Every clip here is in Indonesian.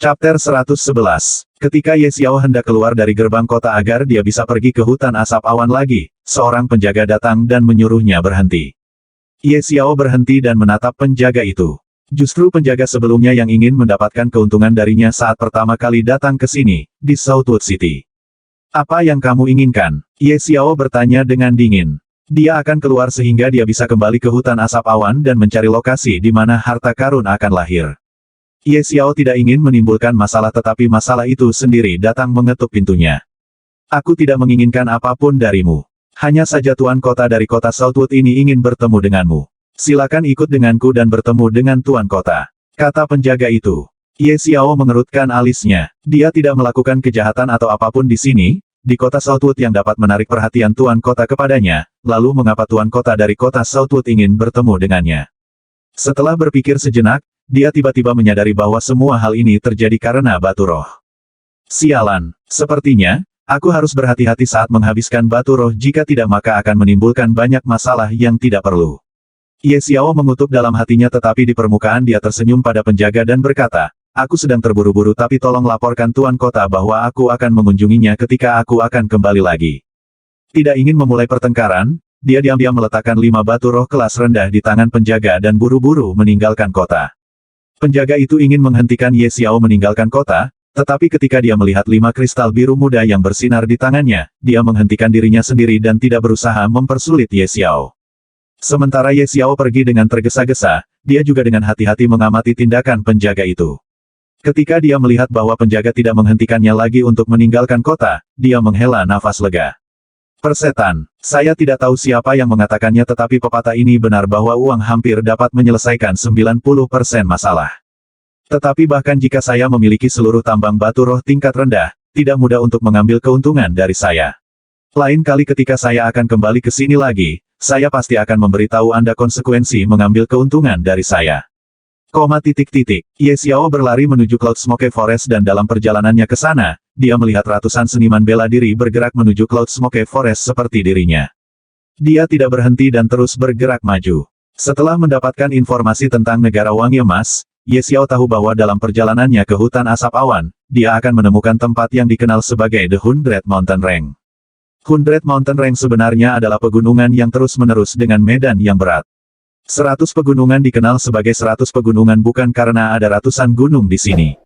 Chapter 111. Ketika Ye Xiao hendak keluar dari gerbang kota agar dia bisa pergi ke hutan asap awan lagi, seorang penjaga datang dan menyuruhnya berhenti. Ye Xiao berhenti dan menatap penjaga itu. Justru penjaga sebelumnya yang ingin mendapatkan keuntungan darinya saat pertama kali datang ke sini, di Southwood City. Apa yang kamu inginkan? Ye Xiao bertanya dengan dingin. Dia akan keluar sehingga dia bisa kembali ke hutan asap awan dan mencari lokasi di mana harta karun akan lahir. Ye Xiao tidak ingin menimbulkan masalah tetapi masalah itu sendiri datang mengetuk pintunya. Aku tidak menginginkan apapun darimu. Hanya saja tuan kota dari kota Southwood ini ingin bertemu denganmu. Silakan ikut denganku dan bertemu dengan tuan kota, kata penjaga itu. Ye Xiao mengerutkan alisnya. Dia tidak melakukan kejahatan atau apapun di sini, di kota Southwood yang dapat menarik perhatian tuan kota kepadanya, lalu mengapa tuan kota dari kota Southwood ingin bertemu dengannya. Setelah berpikir sejenak, dia tiba-tiba menyadari bahwa semua hal ini terjadi karena batu roh. Sialan, sepertinya, aku harus berhati-hati saat menghabiskan batu roh jika tidak maka akan menimbulkan banyak masalah yang tidak perlu. Ye Xiao mengutuk dalam hatinya tetapi di permukaan dia tersenyum pada penjaga dan berkata, aku sedang terburu-buru tapi tolong laporkan tuan kota bahwa aku akan mengunjunginya ketika aku akan kembali lagi. Tidak ingin memulai pertengkaran, dia diam-diam meletakkan 5 batu roh kelas rendah di tangan penjaga dan buru-buru meninggalkan kota. Penjaga itu ingin menghentikan Ye Xiao meninggalkan kota, tetapi ketika dia melihat 5 kristal biru muda yang bersinar di tangannya, dia menghentikan dirinya sendiri dan tidak berusaha mempersulit Ye Xiao. Sementara Ye Xiao pergi dengan tergesa-gesa, dia juga dengan hati-hati mengamati tindakan penjaga itu. Ketika dia melihat bahwa penjaga tidak menghentikannya lagi untuk meninggalkan kota, dia menghela nafas lega. Persetan, saya tidak tahu siapa yang mengatakannya tetapi pepatah ini benar bahwa uang hampir dapat menyelesaikan 90% masalah. Tetapi bahkan jika saya memiliki seluruh tambang batu roh tingkat rendah, tidak mudah untuk mengambil keuntungan dari saya. Lain kali ketika saya akan kembali ke sini lagi, saya pasti akan memberitahu Anda konsekuensi mengambil keuntungan dari saya. Ye Xiao berlari menuju Cloud Smoke Forest dan dalam perjalanannya ke sana, dia melihat ratusan seniman bela diri bergerak menuju Cloud Smoke Forest seperti dirinya. Dia tidak berhenti dan terus bergerak maju. Setelah mendapatkan informasi tentang negara Wangi Emas, Ye Xiao tahu bahwa dalam perjalanannya ke hutan asap awan, dia akan menemukan tempat yang dikenal sebagai The 100 Mountain Range. 100 Mountain Range sebenarnya adalah pegunungan yang terus-menerus dengan medan yang berat. 100 pegunungan dikenal sebagai 100 pegunungan bukan karena ada ratusan gunung di sini.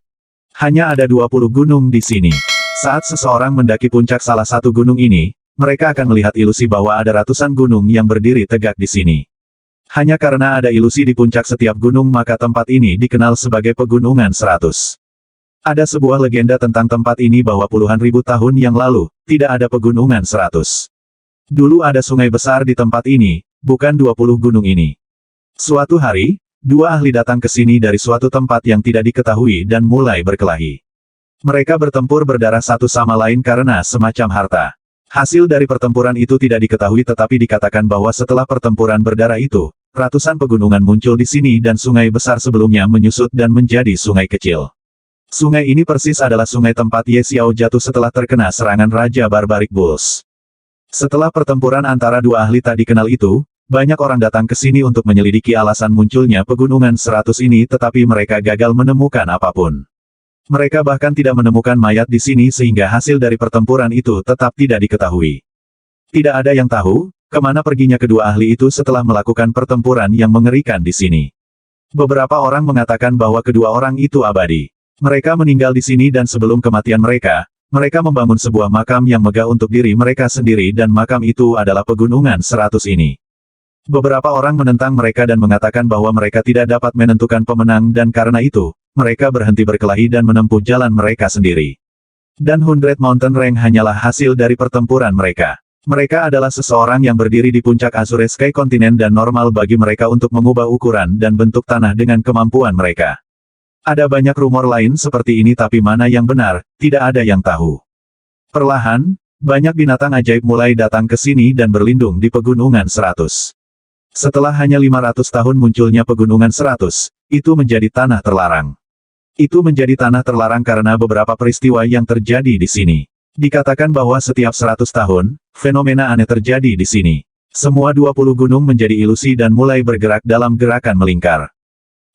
Hanya ada 20 gunung di sini. Saat seseorang mendaki puncak salah satu gunung ini, mereka akan melihat ilusi bahwa ada ratusan gunung yang berdiri tegak di sini. Hanya karena ada ilusi di puncak setiap gunung maka tempat ini dikenal sebagai pegunungan 100. Ada sebuah legenda tentang tempat ini bahwa puluhan ribu tahun yang lalu, tidak ada pegunungan 100. Dulu ada sungai besar di tempat ini, bukan 20 gunung ini. Suatu hari, 2 ahli datang ke sini dari suatu tempat yang tidak diketahui dan mulai berkelahi. Mereka bertempur berdarah satu sama lain karena semacam harta. Hasil dari pertempuran itu tidak diketahui tetapi dikatakan bahwa setelah pertempuran berdarah itu, ratusan pegunungan muncul di sini dan sungai besar sebelumnya menyusut dan menjadi sungai kecil. Sungai ini persis adalah sungai tempat Ye Xiao jatuh setelah terkena serangan Raja Barbaric Bulls. Setelah pertempuran antara 2 ahli tak dikenal itu, banyak orang datang ke sini untuk menyelidiki alasan munculnya pegunungan 100 ini tetapi mereka gagal menemukan apapun. Mereka bahkan tidak menemukan mayat di sini sehingga hasil dari pertempuran itu tetap tidak diketahui. Tidak ada yang tahu, kemana perginya kedua ahli itu setelah melakukan pertempuran yang mengerikan di sini. Beberapa orang mengatakan bahwa kedua orang itu abadi. Mereka meninggal di sini dan sebelum kematian mereka, mereka membangun sebuah makam yang megah untuk diri mereka sendiri dan makam itu adalah pegunungan 100 ini. Beberapa orang menentang mereka dan mengatakan bahwa mereka tidak dapat menentukan pemenang dan karena itu, mereka berhenti berkelahi dan menempuh jalan mereka sendiri. Dan 100 Mountain Range hanyalah hasil dari pertempuran mereka. Mereka adalah seseorang yang berdiri di puncak Azure Sky Continent dan normal bagi mereka untuk mengubah ukuran dan bentuk tanah dengan kemampuan mereka. Ada banyak rumor lain seperti ini tapi mana yang benar, tidak ada yang tahu. Perlahan, banyak binatang ajaib mulai datang ke sini dan berlindung di pegunungan 100. Setelah hanya 500 tahun munculnya pegunungan 100, itu menjadi tanah terlarang. Itu menjadi tanah terlarang karena beberapa peristiwa yang terjadi di sini. Dikatakan bahwa setiap 100 tahun, fenomena aneh terjadi di sini. Semua 20 gunung menjadi ilusi dan mulai bergerak dalam gerakan melingkar.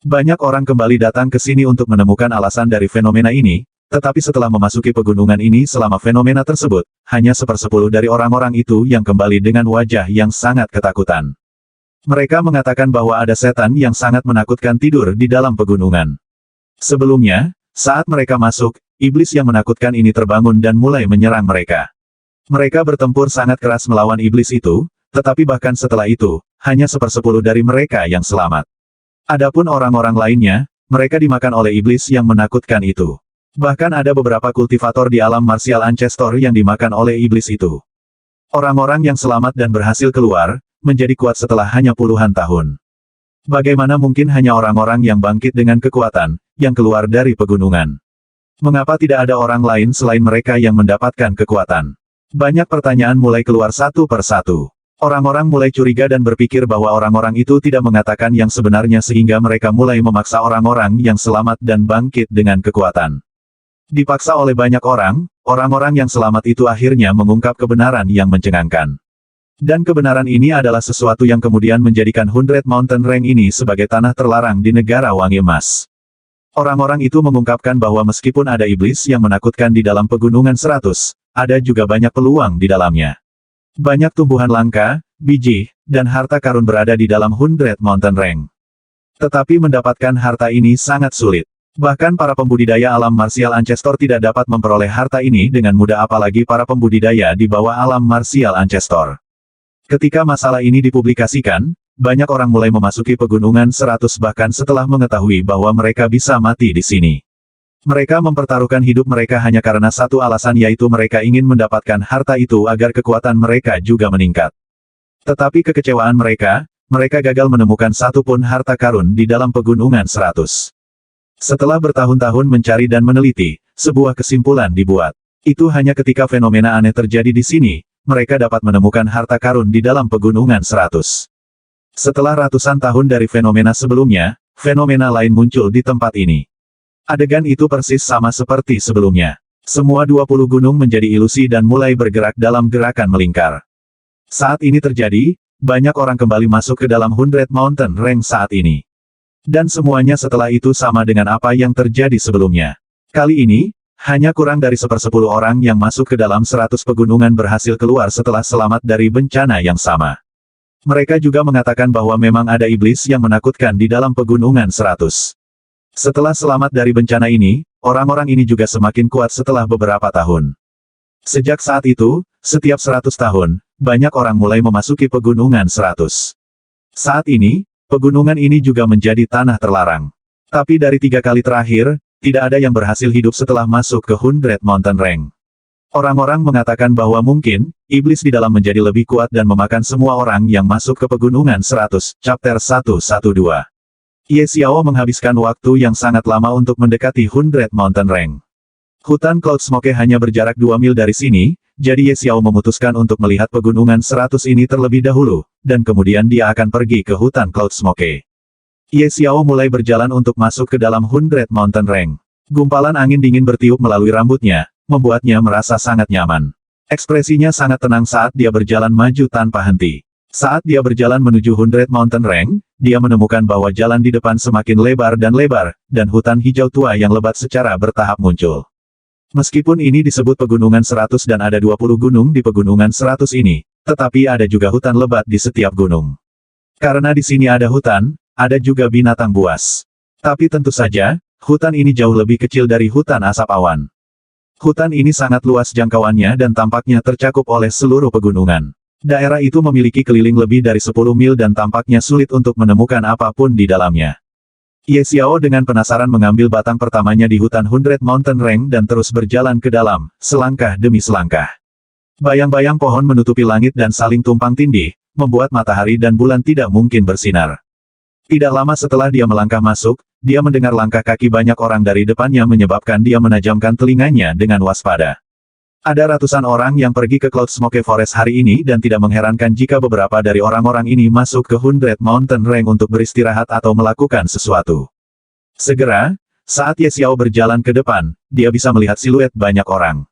Banyak orang kembali datang ke sini untuk menemukan alasan dari fenomena ini, tetapi setelah memasuki pegunungan ini selama fenomena tersebut, hanya 1/10 dari orang-orang itu yang kembali dengan wajah yang sangat ketakutan. Mereka mengatakan bahwa ada setan yang sangat menakutkan tidur di dalam pegunungan. Sebelumnya, saat mereka masuk, iblis yang menakutkan ini terbangun dan mulai menyerang mereka. Mereka bertempur sangat keras melawan iblis itu, tetapi bahkan setelah itu, hanya 1/10 dari mereka yang selamat. Adapun orang-orang lainnya, mereka dimakan oleh iblis yang menakutkan itu. Bahkan ada beberapa kultivator di alam martial Ancestor yang dimakan oleh iblis itu. Orang-orang yang selamat dan berhasil keluar, menjadi kuat setelah hanya puluhan tahun. Bagaimana mungkin hanya orang-orang yang bangkit dengan kekuatan, yang keluar dari pegunungan? Mengapa tidak ada orang lain selain mereka yang mendapatkan kekuatan? Banyak pertanyaan mulai keluar satu per satu. Orang-orang mulai curiga dan berpikir bahwa orang-orang itu tidak mengatakan yang sebenarnya sehingga mereka mulai memaksa orang-orang yang selamat dan bangkit dengan kekuatan. Dipaksa oleh banyak orang, orang-orang yang selamat itu akhirnya mengungkap kebenaran yang mencengangkan. Dan kebenaran ini adalah sesuatu yang kemudian menjadikan 100 Mountain Range ini sebagai tanah terlarang di negara Wangi Emas. Orang-orang itu mengungkapkan bahwa meskipun ada iblis yang menakutkan di dalam pegunungan 100, ada juga banyak peluang di dalamnya. Banyak tumbuhan langka, biji, dan harta karun berada di dalam 100 Mountain Range. Tetapi mendapatkan harta ini sangat sulit. Bahkan para pembudidaya alam martial Ancestor tidak dapat memperoleh harta ini dengan mudah apalagi para pembudidaya di bawah alam martial Ancestor. Ketika masalah ini dipublikasikan, banyak orang mulai memasuki pegunungan 100 bahkan setelah mengetahui bahwa mereka bisa mati di sini. Mereka mempertaruhkan hidup mereka hanya karena satu alasan yaitu mereka ingin mendapatkan harta itu agar kekuatan mereka juga meningkat. Tetapi kekecewaan mereka gagal menemukan satu pun harta karun di dalam pegunungan 100. Setelah bertahun-tahun mencari dan meneliti, sebuah kesimpulan dibuat. Itu hanya ketika fenomena aneh terjadi di sini, mereka dapat menemukan harta karun di dalam pegunungan 100. Setelah ratusan tahun dari fenomena sebelumnya, fenomena lain muncul di tempat ini. Adegan itu persis sama seperti sebelumnya. Semua 20 gunung menjadi ilusi dan mulai bergerak dalam gerakan melingkar. Saat ini terjadi, banyak orang kembali masuk ke dalam 100 Mountain Range saat ini. Dan semuanya setelah itu sama dengan apa yang terjadi sebelumnya. Kali ini, hanya kurang dari 1/10 orang yang masuk ke dalam 100 pegunungan berhasil keluar setelah selamat dari bencana yang sama. Mereka juga mengatakan bahwa memang ada iblis yang menakutkan di dalam pegunungan 100. Setelah selamat dari bencana ini, orang-orang ini juga semakin kuat setelah beberapa tahun. Sejak saat itu, setiap 100 tahun, banyak orang mulai memasuki pegunungan 100. Saat ini, pegunungan ini juga menjadi tanah terlarang. Tapi dari 3 kali terakhir, tidak ada yang berhasil hidup setelah masuk ke 100 Mountain Range. Orang-orang mengatakan bahwa mungkin, iblis di dalam menjadi lebih kuat dan memakan semua orang yang masuk ke pegunungan 100, Chapter 112. Ye Xiao menghabiskan waktu yang sangat lama untuk mendekati 100 Mountain Range. Hutan Cloud Smoke hanya berjarak 2 mil dari sini, jadi Ye Xiao memutuskan untuk melihat pegunungan 100 ini terlebih dahulu, dan kemudian dia akan pergi ke hutan Cloud Smoke. Ye Xiao mulai berjalan untuk masuk ke dalam 100 Mountain Range. Gumpalan angin dingin bertiup melalui rambutnya, membuatnya merasa sangat nyaman. Ekspresinya sangat tenang saat dia berjalan maju tanpa henti. Saat dia berjalan menuju 100 Mountain Range, dia menemukan bahwa jalan di depan semakin lebar, dan hutan hijau tua yang lebat secara bertahap muncul. Meskipun ini disebut pegunungan 100 dan ada 20 gunung di pegunungan 100 ini, tetapi ada juga hutan lebat di setiap gunung. Karena di sini ada hutan, ada juga binatang buas. Tapi tentu saja, hutan ini jauh lebih kecil dari hutan asap awan. Hutan ini sangat luas jangkauannya dan tampaknya tercakup oleh seluruh pegunungan. Daerah itu memiliki keliling lebih dari 10 mil dan tampaknya sulit untuk menemukan apapun di dalamnya. Ye Xiao dengan penasaran mengambil batang pertamanya di hutan 100 Mountain Range dan terus berjalan ke dalam, selangkah demi selangkah. Bayang-bayang pohon menutupi langit dan saling tumpang tindih, membuat matahari dan bulan tidak mungkin bersinar. Tidak lama setelah dia melangkah masuk, dia mendengar langkah kaki banyak orang dari depannya menyebabkan dia menajamkan telinganya dengan waspada. Ada ratusan orang yang pergi ke Cloud Smoke Forest hari ini dan tidak mengherankan jika beberapa dari orang-orang ini masuk ke 100 Mountain Range untuk beristirahat atau melakukan sesuatu. Segera, saat Ye Xiao berjalan ke depan, dia bisa melihat siluet banyak orang.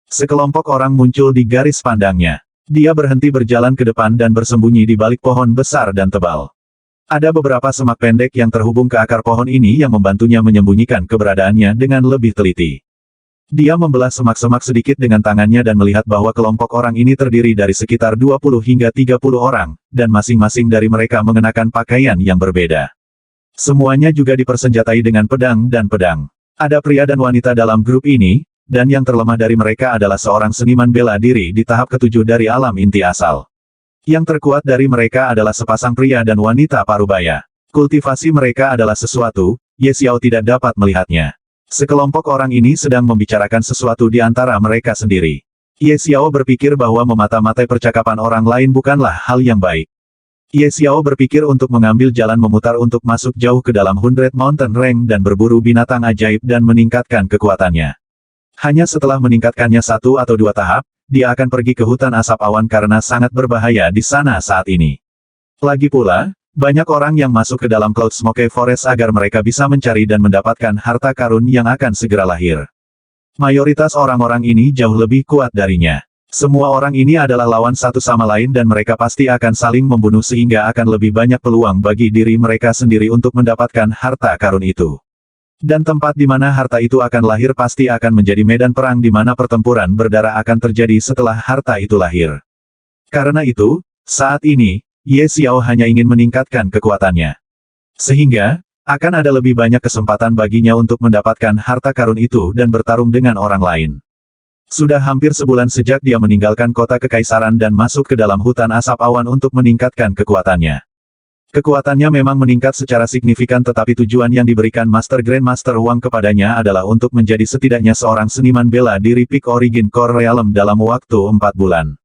Sekelompok orang muncul di garis pandangnya. Dia berhenti berjalan ke depan dan bersembunyi di balik pohon besar dan tebal. Ada beberapa semak pendek yang terhubung ke akar pohon ini yang membantunya menyembunyikan keberadaannya dengan lebih teliti. Dia membelah semak-semak sedikit dengan tangannya dan melihat bahwa kelompok orang ini terdiri dari sekitar 20 hingga 30 orang, dan masing-masing dari mereka mengenakan pakaian yang berbeda. Semuanya juga dipersenjatai dengan pedang dan pedang. Ada pria dan wanita dalam grup ini, dan yang terlemah dari mereka adalah seorang seniman bela diri di tahap ketujuh dari alam inti asal. Yang terkuat dari mereka adalah sepasang pria dan wanita parubaya. Kultivasi mereka adalah sesuatu, Ye Xiao tidak dapat melihatnya. Sekelompok orang ini sedang membicarakan sesuatu di antara mereka sendiri. Ye Xiao berpikir bahwa memata-matai percakapan orang lain bukanlah hal yang baik. Ye Xiao berpikir untuk mengambil jalan memutar untuk masuk jauh ke dalam 100 Mountain Range dan berburu binatang ajaib dan meningkatkan kekuatannya. Hanya setelah meningkatkannya 1 atau 2 tahap, dia akan pergi ke hutan asap awan karena sangat berbahaya di sana saat ini. Lagi pula, banyak orang yang masuk ke dalam Cloud Smoke Forest agar mereka bisa mencari dan mendapatkan harta karun yang akan segera lahir. Mayoritas orang-orang ini jauh lebih kuat darinya. Semua orang ini adalah lawan satu sama lain dan mereka pasti akan saling membunuh sehingga akan lebih banyak peluang bagi diri mereka sendiri untuk mendapatkan harta karun itu. Dan tempat di mana harta itu akan lahir pasti akan menjadi medan perang di mana pertempuran berdarah akan terjadi setelah harta itu lahir. Karena itu, saat ini, Ye Xiao hanya ingin meningkatkan kekuatannya. Sehingga, akan ada lebih banyak kesempatan baginya untuk mendapatkan harta karun itu dan bertarung dengan orang lain. Sudah hampir sebulan sejak dia meninggalkan kota kekaisaran dan masuk ke dalam hutan asap awan untuk meningkatkan kekuatannya. Kekuatannya memang meningkat secara signifikan tetapi tujuan yang diberikan Grandmaster Wang kepadanya adalah untuk menjadi setidaknya seorang seniman bela diri Peak Origin Core Realm dalam waktu 4 bulan.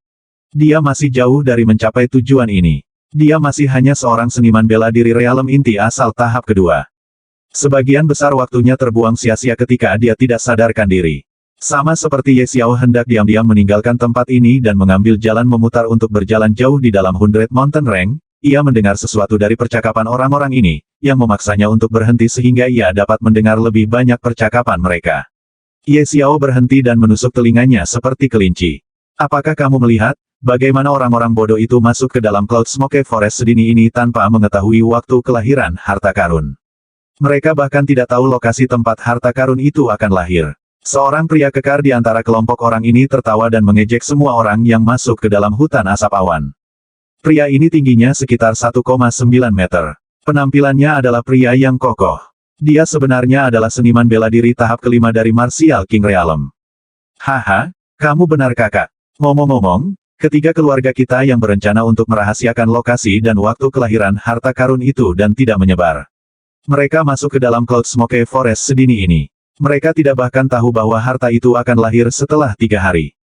Dia masih jauh dari mencapai tujuan ini. Dia masih hanya seorang seniman bela diri realem inti asal tahap kedua. Sebagian besar waktunya terbuang sia-sia ketika dia tidak sadarkan diri. Sama seperti Ye Xiao hendak diam-diam meninggalkan tempat ini dan mengambil jalan memutar untuk berjalan jauh di dalam 100 Mountain Range, ia mendengar sesuatu dari percakapan orang-orang ini, yang memaksanya untuk berhenti sehingga ia dapat mendengar lebih banyak percakapan mereka. Ye Xiao berhenti dan menusuk telinganya seperti kelinci. Apakah kamu melihat? Bagaimana orang-orang bodoh itu masuk ke dalam Cloud Smoke Forest sedini ini tanpa mengetahui waktu kelahiran harta karun. Mereka bahkan tidak tahu lokasi tempat harta karun itu akan lahir. Seorang pria kekar di antara kelompok orang ini tertawa dan mengejek semua orang yang masuk ke dalam hutan asap awan. Pria ini tingginya sekitar 1,9 meter. Penampilannya adalah pria yang kokoh. Dia sebenarnya adalah seniman bela diri tahap kelima dari Martial King Realm. Haha, kamu benar kakak. Ngomong-ngomong, ketiga keluarga kita yang berencana untuk merahasiakan lokasi dan waktu kelahiran harta karun itu dan tidak menyebar. Mereka masuk ke dalam Cloud Smoke Forest sedini ini. Mereka tidak bahkan tahu bahwa harta itu akan lahir setelah 3 hari.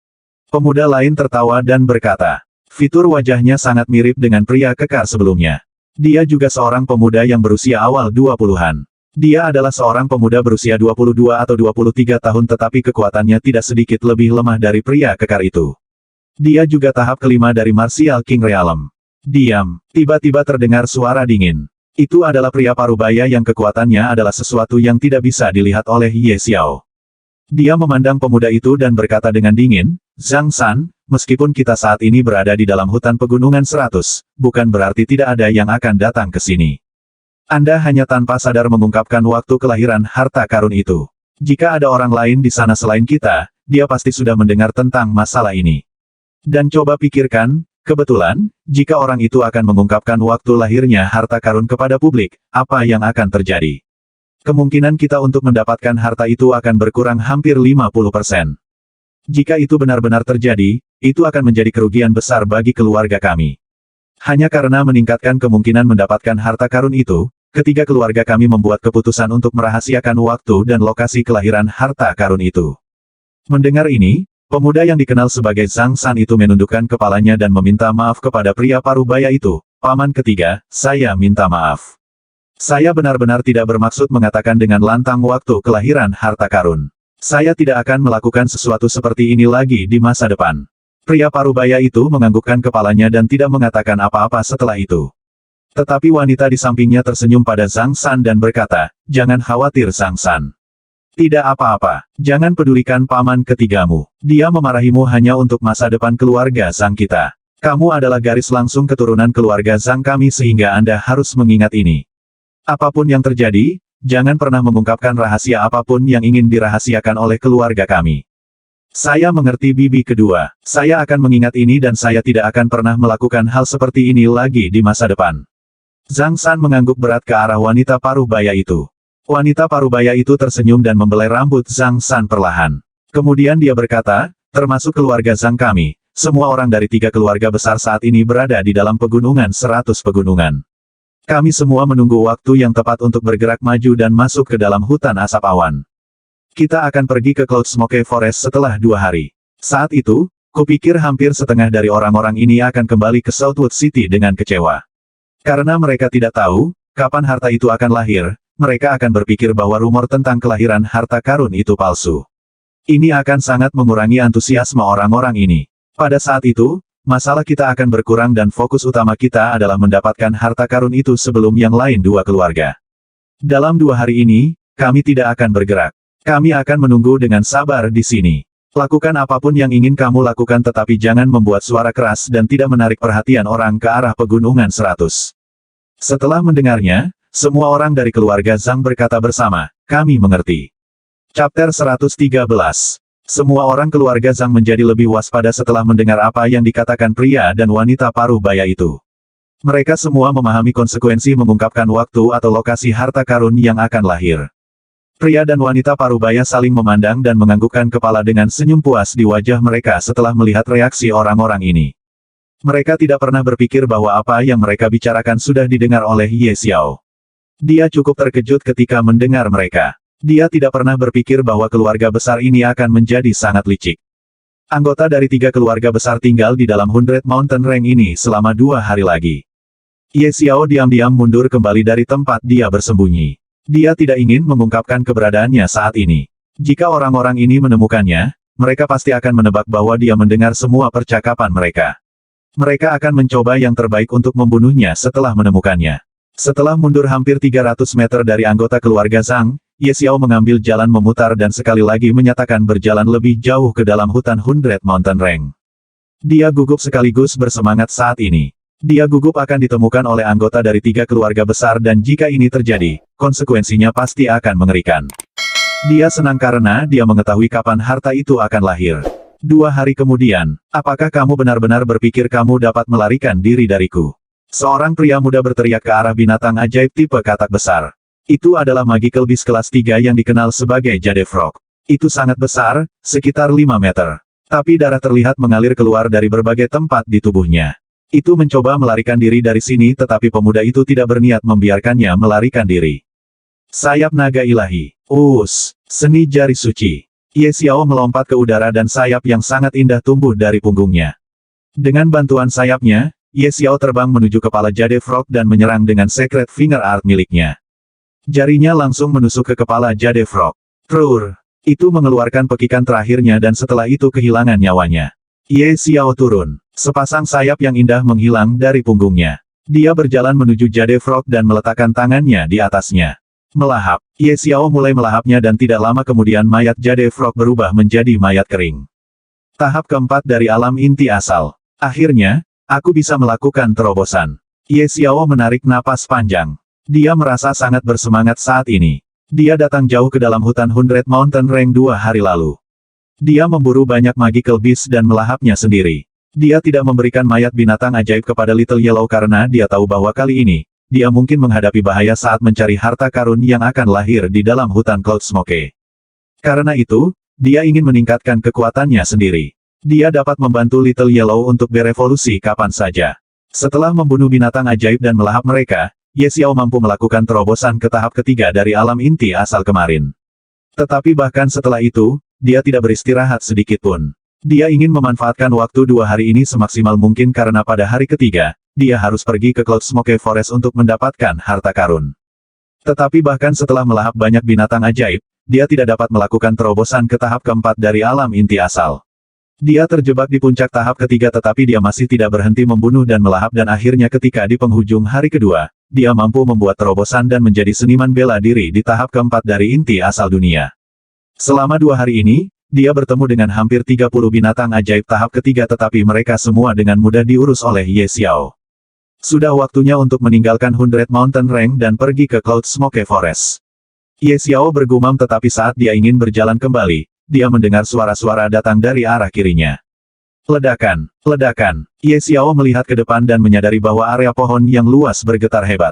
Pemuda lain tertawa dan berkata, fitur wajahnya sangat mirip dengan pria kekar sebelumnya. Dia juga seorang pemuda yang berusia awal 20-an. Dia adalah seorang pemuda berusia 22 atau 23 tahun tetapi kekuatannya tidak sedikit lebih lemah dari pria kekar itu. Dia juga tahap kelima dari Martial King Realm. Diam, tiba-tiba terdengar suara dingin. Itu adalah pria parubaya yang kekuatannya adalah sesuatu yang tidak bisa dilihat oleh Ye Xiao. Dia memandang pemuda itu dan berkata dengan dingin, Zhang San, meskipun kita saat ini berada di dalam hutan pegunungan 100, bukan berarti tidak ada yang akan datang ke sini. Anda hanya tanpa sadar mengungkapkan waktu kelahiran harta karun itu. Jika ada orang lain di sana selain kita, dia pasti sudah mendengar tentang masalah ini. Dan coba pikirkan, kebetulan, jika orang itu akan mengungkapkan waktu lahirnya harta karun kepada publik, apa yang akan terjadi? Kemungkinan kita untuk mendapatkan harta itu akan berkurang hampir 50%. Jika itu benar-benar terjadi, itu akan menjadi kerugian besar bagi keluarga kami. Hanya karena meningkatkan kemungkinan mendapatkan harta karun itu, ketiga keluarga kami membuat keputusan untuk merahasiakan waktu dan lokasi kelahiran harta karun itu. Mendengar ini, pemuda yang dikenal sebagai Zhang San itu menundukkan kepalanya dan meminta maaf kepada pria parubaya itu. Paman ketiga, saya minta maaf. Saya benar-benar tidak bermaksud mengatakan dengan lantang waktu kelahiran harta karun. Saya tidak akan melakukan sesuatu seperti ini lagi di masa depan. Pria parubaya itu menganggukkan kepalanya dan tidak mengatakan apa-apa setelah itu. Tetapi wanita di sampingnya tersenyum pada Zhang San dan berkata, jangan khawatir Zhang San. Tidak apa-apa, jangan pedulikan paman ketigamu. Dia memarahimu hanya untuk masa depan keluarga sang kita. Kamu adalah garis langsung keturunan keluarga Zhang kami sehingga Anda harus mengingat ini. Apapun yang terjadi, jangan pernah mengungkapkan rahasia apapun yang ingin dirahasiakan oleh keluarga kami. Saya mengerti bibi kedua. Saya akan mengingat ini dan saya tidak akan pernah melakukan hal seperti ini lagi di masa depan. Zhang San mengangguk berat ke arah wanita paruh baya itu. Wanita paruh baya itu tersenyum dan membelai rambut Zhang San perlahan. Kemudian dia berkata, termasuk keluarga Zhang kami, semua orang dari 3 keluarga besar saat ini berada di dalam pegunungan 100 pegunungan. Kami semua menunggu waktu yang tepat untuk bergerak maju dan masuk ke dalam hutan asap awan. Kita akan pergi ke Cloud Smoke Forest setelah 2 hari. Saat itu, kupikir hampir setengah dari orang-orang ini akan kembali ke Southwood City dengan kecewa. Karena mereka tidak tahu, kapan harta itu akan lahir, mereka akan berpikir bahwa rumor tentang kelahiran harta karun itu palsu. Ini akan sangat mengurangi antusiasme orang-orang ini. Pada saat itu, masalah kita akan berkurang dan fokus utama kita adalah mendapatkan harta karun itu sebelum yang lain 2 keluarga. Dalam 2 hari ini, kami tidak akan bergerak. Kami akan menunggu dengan sabar di sini. Lakukan apapun yang ingin kamu lakukan tetapi jangan membuat suara keras dan tidak menarik perhatian orang ke arah pegunungan 100. Setelah mendengarnya, semua orang dari keluarga Zhang berkata bersama, kami mengerti. Chapter 113. Semua orang keluarga Zhang menjadi lebih waspada setelah mendengar apa yang dikatakan pria dan wanita paruh baya itu. Mereka semua memahami konsekuensi mengungkapkan waktu atau lokasi harta karun yang akan lahir. Pria dan wanita paruh baya saling memandang dan menganggukkan kepala dengan senyum puas di wajah mereka setelah melihat reaksi orang-orang ini. Mereka tidak pernah berpikir bahwa apa yang mereka bicarakan sudah didengar oleh Ye Xiao. Dia cukup terkejut ketika mendengar mereka. Dia tidak pernah berpikir bahwa keluarga besar ini akan menjadi sangat licik. Anggota dari 3 keluarga besar tinggal di dalam 100 Mountain Range ini selama 2 hari lagi. Ye Xiao diam-diam mundur kembali dari tempat dia bersembunyi. Dia tidak ingin mengungkapkan keberadaannya saat ini. Jika orang-orang ini menemukannya, mereka pasti akan menebak bahwa dia mendengar semua percakapan mereka. Mereka akan mencoba yang terbaik untuk membunuhnya setelah menemukannya. Setelah mundur hampir 300 meter dari anggota keluarga Zhang, Ye Xiao mengambil jalan memutar dan sekali lagi menyatakan berjalan lebih jauh ke dalam hutan 100 Mountain Range. Dia gugup sekaligus bersemangat saat ini. Dia gugup akan ditemukan oleh anggota dari 3 keluarga besar dan jika ini terjadi, konsekuensinya pasti akan mengerikan. Dia senang karena dia mengetahui kapan harta itu akan lahir. 2 hari kemudian, apakah kamu benar-benar berpikir kamu dapat melarikan diri dariku? Seorang pria muda berteriak ke arah binatang ajaib tipe katak besar. Itu adalah Magical Beast kelas 3 yang dikenal sebagai Jade Frog. Itu sangat besar, sekitar 5 meter. Tapi darah terlihat mengalir keluar dari berbagai tempat di tubuhnya. Itu mencoba melarikan diri dari sini tetapi pemuda itu tidak berniat membiarkannya melarikan diri. Sayap naga ilahi. Seni jari suci. Ye Xiao melompat ke udara dan sayap yang sangat indah tumbuh dari punggungnya. Dengan bantuan sayapnya, Ye Xiao terbang menuju kepala Jade Frog dan menyerang dengan Secret Finger Art miliknya. Jarinya langsung menusuk ke kepala Jade Frog. Trur. Itu mengeluarkan pekikan terakhirnya dan setelah itu kehilangan nyawanya. Ye Xiao turun. Sepasang sayap yang indah menghilang dari punggungnya. Dia berjalan menuju Jade Frog dan meletakkan tangannya di atasnya. Melahap. Ye Xiao mulai melahapnya dan tidak lama kemudian mayat Jade Frog berubah menjadi mayat kering. Tahap keempat dari alam inti asal. Akhirnya, aku bisa melakukan terobosan. Ye Xiao menarik napas panjang. Dia merasa sangat bersemangat saat ini. Dia datang jauh ke dalam hutan 100 Mountain Range 2 hari lalu. Dia memburu banyak Magical Beast dan melahapnya sendiri. Dia tidak memberikan mayat binatang ajaib kepada Little Yellow karena dia tahu bahwa kali ini, dia mungkin menghadapi bahaya saat mencari harta karun yang akan lahir di dalam hutan Cloud Smoke. Karena itu, dia ingin meningkatkan kekuatannya sendiri. Dia dapat membantu Little Yellow untuk berevolusi kapan saja. Setelah membunuh binatang ajaib dan melahap mereka, Ye Xiao mampu melakukan terobosan ke tahap ketiga dari alam inti asal kemarin. Tetapi bahkan setelah itu, dia tidak beristirahat sedikit pun. Dia ingin memanfaatkan waktu 2 hari ini semaksimal mungkin karena pada hari ketiga, dia harus pergi ke Cloud Smoke Forest untuk mendapatkan harta karun. Tetapi bahkan setelah melahap banyak binatang ajaib, dia tidak dapat melakukan terobosan ke tahap keempat dari alam inti asal. Dia terjebak di puncak tahap ketiga tetapi dia masih tidak berhenti membunuh dan melahap dan akhirnya ketika di penghujung hari kedua, dia mampu membuat terobosan dan menjadi seniman bela diri di tahap keempat dari inti asal dunia. Selama 2 hari ini, dia bertemu dengan hampir 30 binatang ajaib tahap ketiga tetapi mereka semua dengan mudah diurus oleh Ye Xiao. Sudah waktunya untuk meninggalkan 100 Mountain Range dan pergi ke Cloud Smoke Forest. Ye Xiao bergumam tetapi saat dia ingin berjalan kembali, dia mendengar suara-suara datang dari arah kirinya. Ledakan, ledakan. Ye Xiao melihat ke depan dan menyadari bahwa area pohon yang luas bergetar hebat.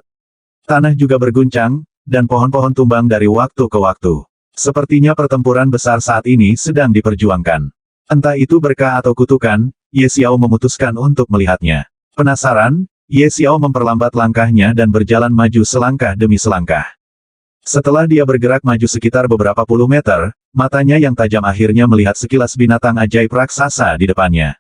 Tanah juga berguncang, dan pohon-pohon tumbang dari waktu ke waktu. Sepertinya pertempuran besar saat ini sedang diperjuangkan. Entah itu berkah atau kutukan, Ye Xiao memutuskan untuk melihatnya. Penasaran, Ye Xiao memperlambat langkahnya dan berjalan maju selangkah demi selangkah. Setelah dia bergerak maju sekitar beberapa puluh meter, matanya yang tajam akhirnya melihat sekilas binatang ajaib raksasa di depannya.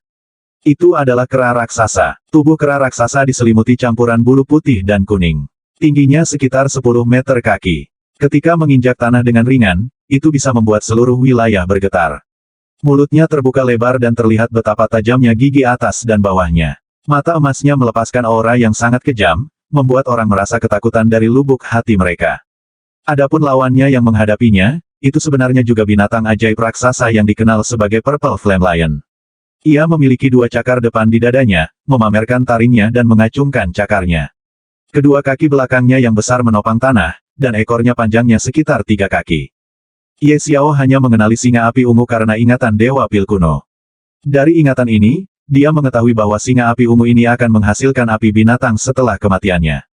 Itu adalah kera raksasa. Tubuh kera raksasa diselimuti campuran bulu putih dan kuning. Tingginya sekitar 10 meter kaki. Ketika menginjak tanah dengan ringan, itu bisa membuat seluruh wilayah bergetar. Mulutnya terbuka lebar dan terlihat betapa tajamnya gigi atas dan bawahnya. Mata emasnya melepaskan aura yang sangat kejam, membuat orang merasa ketakutan dari lubuk hati mereka. Adapun lawannya yang menghadapinya, itu sebenarnya juga binatang ajaib raksasa yang dikenal sebagai Purple Flame Lion. Ia memiliki 2 cakar depan di dadanya, memamerkan taringnya dan mengacungkan cakarnya. Kedua kaki belakangnya yang besar menopang tanah, dan ekornya panjangnya sekitar 3 kaki. Ye Xiao hanya mengenali singa api ungu karena ingatan Dewa Pil kuno. Dari ingatan ini, dia mengetahui bahwa singa api ungu ini akan menghasilkan api binatang setelah kematiannya.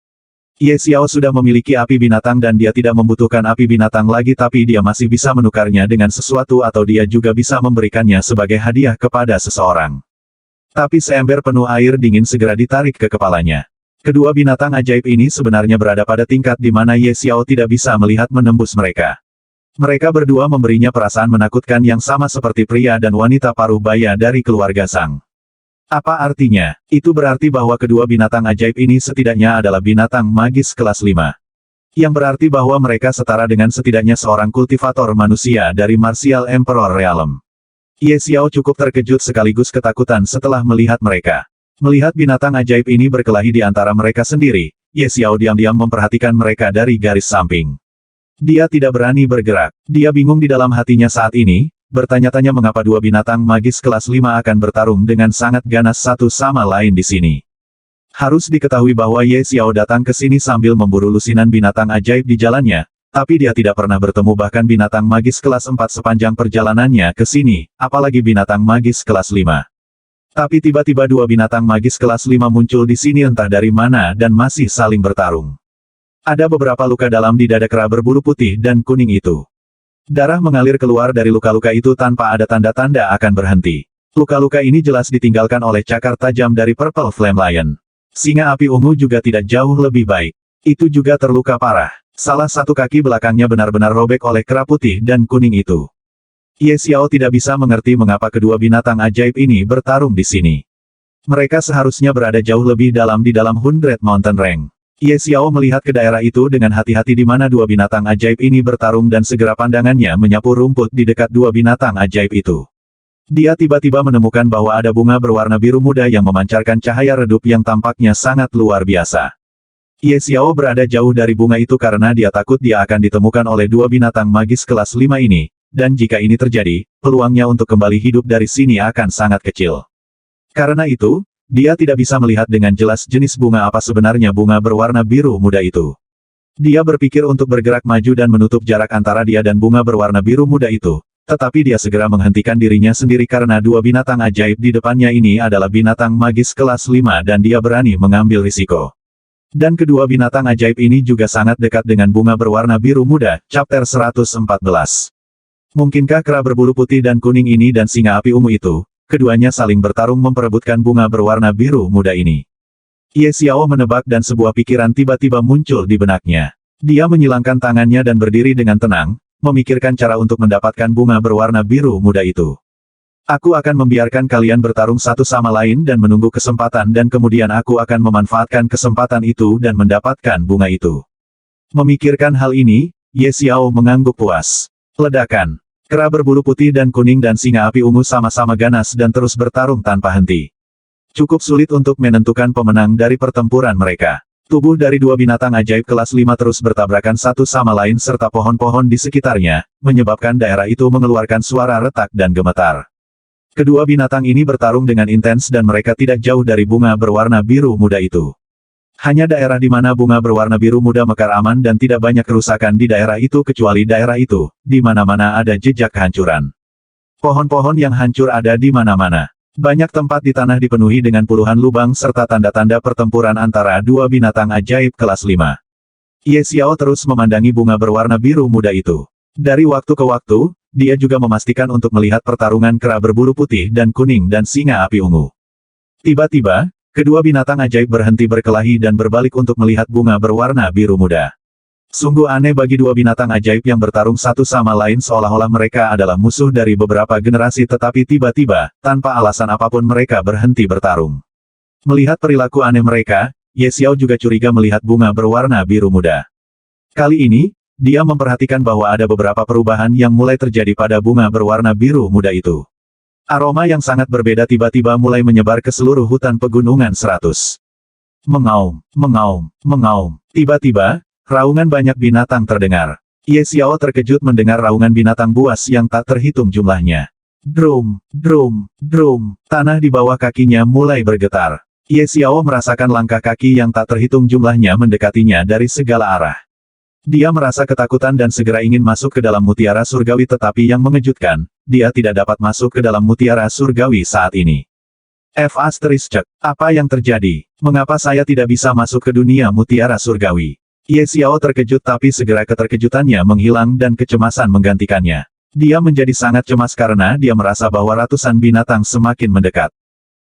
Ye Xiao sudah memiliki api binatang dan dia tidak membutuhkan api binatang lagi tapi dia masih bisa menukarnya dengan sesuatu atau dia juga bisa memberikannya sebagai hadiah kepada seseorang. Tapi seember penuh air dingin segera ditarik ke kepalanya. Kedua binatang ajaib ini sebenarnya berada pada tingkat di mana Ye Xiao tidak bisa melihat menembus mereka. Mereka berdua memberinya perasaan menakutkan yang sama seperti pria dan wanita paruh baya dari keluarga Sang. Apa artinya? Itu berarti bahwa kedua binatang ajaib ini setidaknya adalah binatang magis kelas 5. Yang berarti bahwa mereka setara dengan setidaknya seorang kultivator manusia dari Martial Emperor Realm. Ye Xiao cukup terkejut sekaligus ketakutan setelah melihat mereka. Melihat binatang ajaib ini berkelahi di antara mereka sendiri, Ye Xiao diam-diam memperhatikan mereka dari garis samping. Dia tidak berani bergerak. Dia bingung di dalam hatinya saat ini, bertanya-tanya mengapa dua binatang magis kelas 5 akan bertarung dengan sangat ganas satu sama lain di sini. Harus diketahui bahwa Ye Xiao datang ke sini sambil memburu lusinan binatang ajaib di jalannya, tapi dia tidak pernah bertemu bahkan binatang magis kelas 4 sepanjang perjalanannya ke sini, apalagi binatang magis kelas 5. Tapi tiba-tiba dua binatang magis kelas 5 muncul di sini entah dari mana dan masih saling bertarung. Ada beberapa luka dalam di dada kera berbulu putih dan kuning itu. Darah mengalir keluar dari luka-luka itu tanpa ada tanda-tanda akan berhenti. Luka-luka ini jelas ditinggalkan oleh cakar tajam dari Purple Flame Lion. Singa api ungu juga tidak jauh lebih baik. Itu juga terluka parah. Salah satu kaki belakangnya benar-benar robek oleh kera putih dan kuning itu. Ye Xiao tidak bisa mengerti mengapa kedua binatang ajaib ini bertarung di sini. Mereka seharusnya berada jauh lebih dalam di dalam 100 Mountain Range. Ye Xiao melihat ke daerah itu dengan hati-hati di mana dua binatang ajaib ini bertarung dan segera pandangannya menyapu rumput di dekat dua binatang ajaib itu. Dia tiba-tiba menemukan bahwa ada bunga berwarna biru muda yang memancarkan cahaya redup yang tampaknya sangat luar biasa. Ye Xiao berada jauh dari bunga itu karena dia takut dia akan ditemukan oleh dua binatang magis kelas 5 ini. Dan jika ini terjadi, peluangnya untuk kembali hidup dari sini akan sangat kecil. Karena itu, dia tidak bisa melihat dengan jelas jenis bunga apa sebenarnya bunga berwarna biru muda itu. Dia berpikir untuk bergerak maju dan menutup jarak antara dia dan bunga berwarna biru muda itu, tetapi dia segera menghentikan dirinya sendiri karena dua binatang ajaib di depannya ini adalah binatang magis kelas 5 dan dia berani mengambil risiko. Dan kedua binatang ajaib ini juga sangat dekat dengan bunga berwarna biru muda, chapter 114. Mungkinkah kera berbulu putih dan kuning ini dan singa api ungu itu, keduanya saling bertarung memperebutkan bunga berwarna biru muda ini? Ye Xiao menebak dan sebuah pikiran tiba-tiba muncul di benaknya. Dia menyilangkan tangannya dan berdiri dengan tenang, memikirkan cara untuk mendapatkan bunga berwarna biru muda itu. Aku akan membiarkan kalian bertarung satu sama lain dan menunggu kesempatan dan kemudian aku akan memanfaatkan kesempatan itu dan mendapatkan bunga itu. Memikirkan hal ini, Ye Xiao mengangguk puas. Ledakan. Kera berbulu putih dan kuning dan singa api ungu sama-sama ganas dan terus bertarung tanpa henti. Cukup sulit untuk menentukan pemenang dari pertempuran mereka. Tubuh dari dua binatang ajaib kelas 5 terus bertabrakan satu sama lain serta pohon-pohon di sekitarnya, menyebabkan daerah itu mengeluarkan suara retak dan gemetar. Kedua binatang ini bertarung dengan intens dan mereka tidak jauh dari bunga berwarna biru muda itu. Hanya daerah di mana bunga berwarna biru muda mekar aman dan tidak banyak kerusakan di daerah itu kecuali daerah itu, di mana-mana ada jejak kehancuran. Pohon-pohon yang hancur ada di mana-mana. Banyak tempat di tanah dipenuhi dengan puluhan lubang serta tanda-tanda pertempuran antara dua binatang ajaib kelas 5. Ye Xiao terus memandangi bunga berwarna biru muda itu. Dari waktu ke waktu, dia juga memastikan untuk melihat pertarungan kera berbulu putih dan kuning dan singa api ungu. Tiba-tiba, kedua binatang ajaib berhenti berkelahi dan berbalik untuk melihat bunga berwarna biru muda. Sungguh aneh bagi dua binatang ajaib yang bertarung satu sama lain seolah-olah mereka adalah musuh dari beberapa generasi tetapi tiba-tiba, tanpa alasan apapun mereka berhenti bertarung. Melihat perilaku aneh mereka, Ye Xiao juga curiga melihat bunga berwarna biru muda. Kali ini, dia memperhatikan bahwa ada beberapa perubahan yang mulai terjadi pada bunga berwarna biru muda itu. Aroma yang sangat berbeda tiba-tiba mulai menyebar ke seluruh hutan pegunungan 100. Mengaum, mengaum, mengaum. Tiba-tiba, raungan banyak binatang terdengar. Ye Xiao terkejut mendengar raungan binatang buas yang tak terhitung jumlahnya. Drum, drum, drum. Tanah di bawah kakinya mulai bergetar. Ye Xiao merasakan langkah kaki yang tak terhitung jumlahnya mendekatinya dari segala arah. Dia merasa ketakutan dan segera ingin masuk ke dalam mutiara surgawi tetapi yang mengejutkan, dia tidak dapat masuk ke dalam mutiara surgawi saat ini. Apa yang terjadi? Mengapa saya tidak bisa masuk ke dunia mutiara surgawi? Ye Xiao terkejut tapi segera keterkejutannya menghilang dan kecemasan menggantikannya. Dia menjadi sangat cemas karena dia merasa bahwa ratusan binatang semakin mendekat.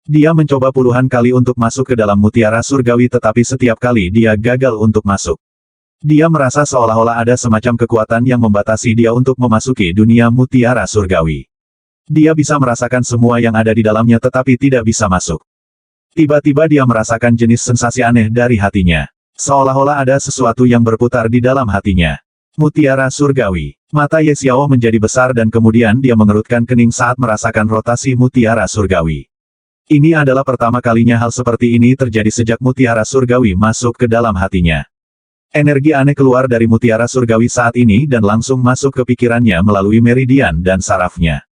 Dia mencoba puluhan kali untuk masuk ke dalam mutiara surgawi tetapi setiap kali dia gagal untuk masuk. Dia merasa seolah-olah ada semacam kekuatan yang membatasi dia untuk memasuki dunia mutiara surgawi. Dia bisa merasakan semua yang ada di dalamnya tetapi tidak bisa masuk. Tiba-tiba dia merasakan jenis sensasi aneh dari hatinya. Seolah-olah ada sesuatu yang berputar di dalam hatinya. Mutiara surgawi. Mata Ye Xiao menjadi besar dan kemudian dia mengerutkan kening saat merasakan rotasi mutiara surgawi. Ini adalah pertama kalinya hal seperti ini terjadi sejak mutiara surgawi masuk ke dalam hatinya. Energi aneh keluar dari mutiara surgawi saat ini dan langsung masuk ke pikirannya melalui meridian dan sarafnya.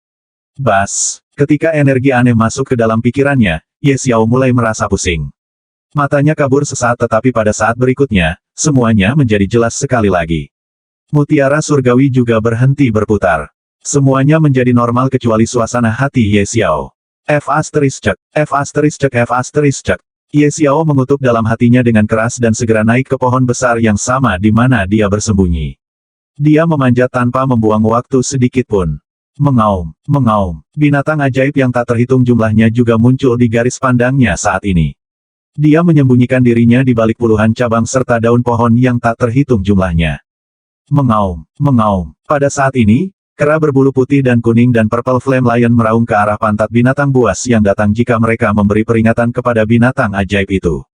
Bas! Ketika energi aneh masuk ke dalam pikirannya, Ye Xiao mulai merasa pusing. Matanya kabur sesaat tetapi pada saat berikutnya, semuanya menjadi jelas sekali lagi. Mutiara surgawi juga berhenti berputar. Semuanya menjadi normal kecuali suasana hati Ye Xiao. Ye Xiao mengutuk dalam hatinya dengan keras dan segera naik ke pohon besar yang sama di mana dia bersembunyi. Dia memanjat tanpa membuang waktu sedikit pun. Mengaum, mengaum. Binatang ajaib yang tak terhitung jumlahnya juga muncul di garis pandangnya saat ini. Dia menyembunyikan dirinya di balik puluhan cabang serta daun pohon yang tak terhitung jumlahnya. Mengaum, mengaum. Pada saat ini, kera berbulu putih dan kuning dan purple flame lion meraung ke arah pantat binatang buas yang datang jika mereka memberi peringatan kepada binatang ajaib itu.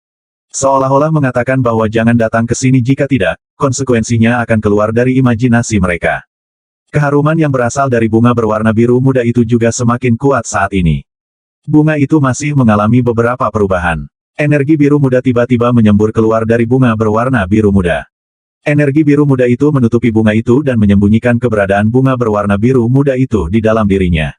Seolah-olah mengatakan bahwa jangan datang ke sini jika tidak, konsekuensinya akan keluar dari imajinasi mereka. Keharuman yang berasal dari bunga berwarna biru muda itu juga semakin kuat saat ini. Bunga itu masih mengalami beberapa perubahan. Energi biru muda tiba-tiba menyembur keluar dari bunga berwarna biru muda. Energi biru muda itu menutupi bunga itu dan menyembunyikan keberadaan bunga berwarna biru muda itu di dalam dirinya.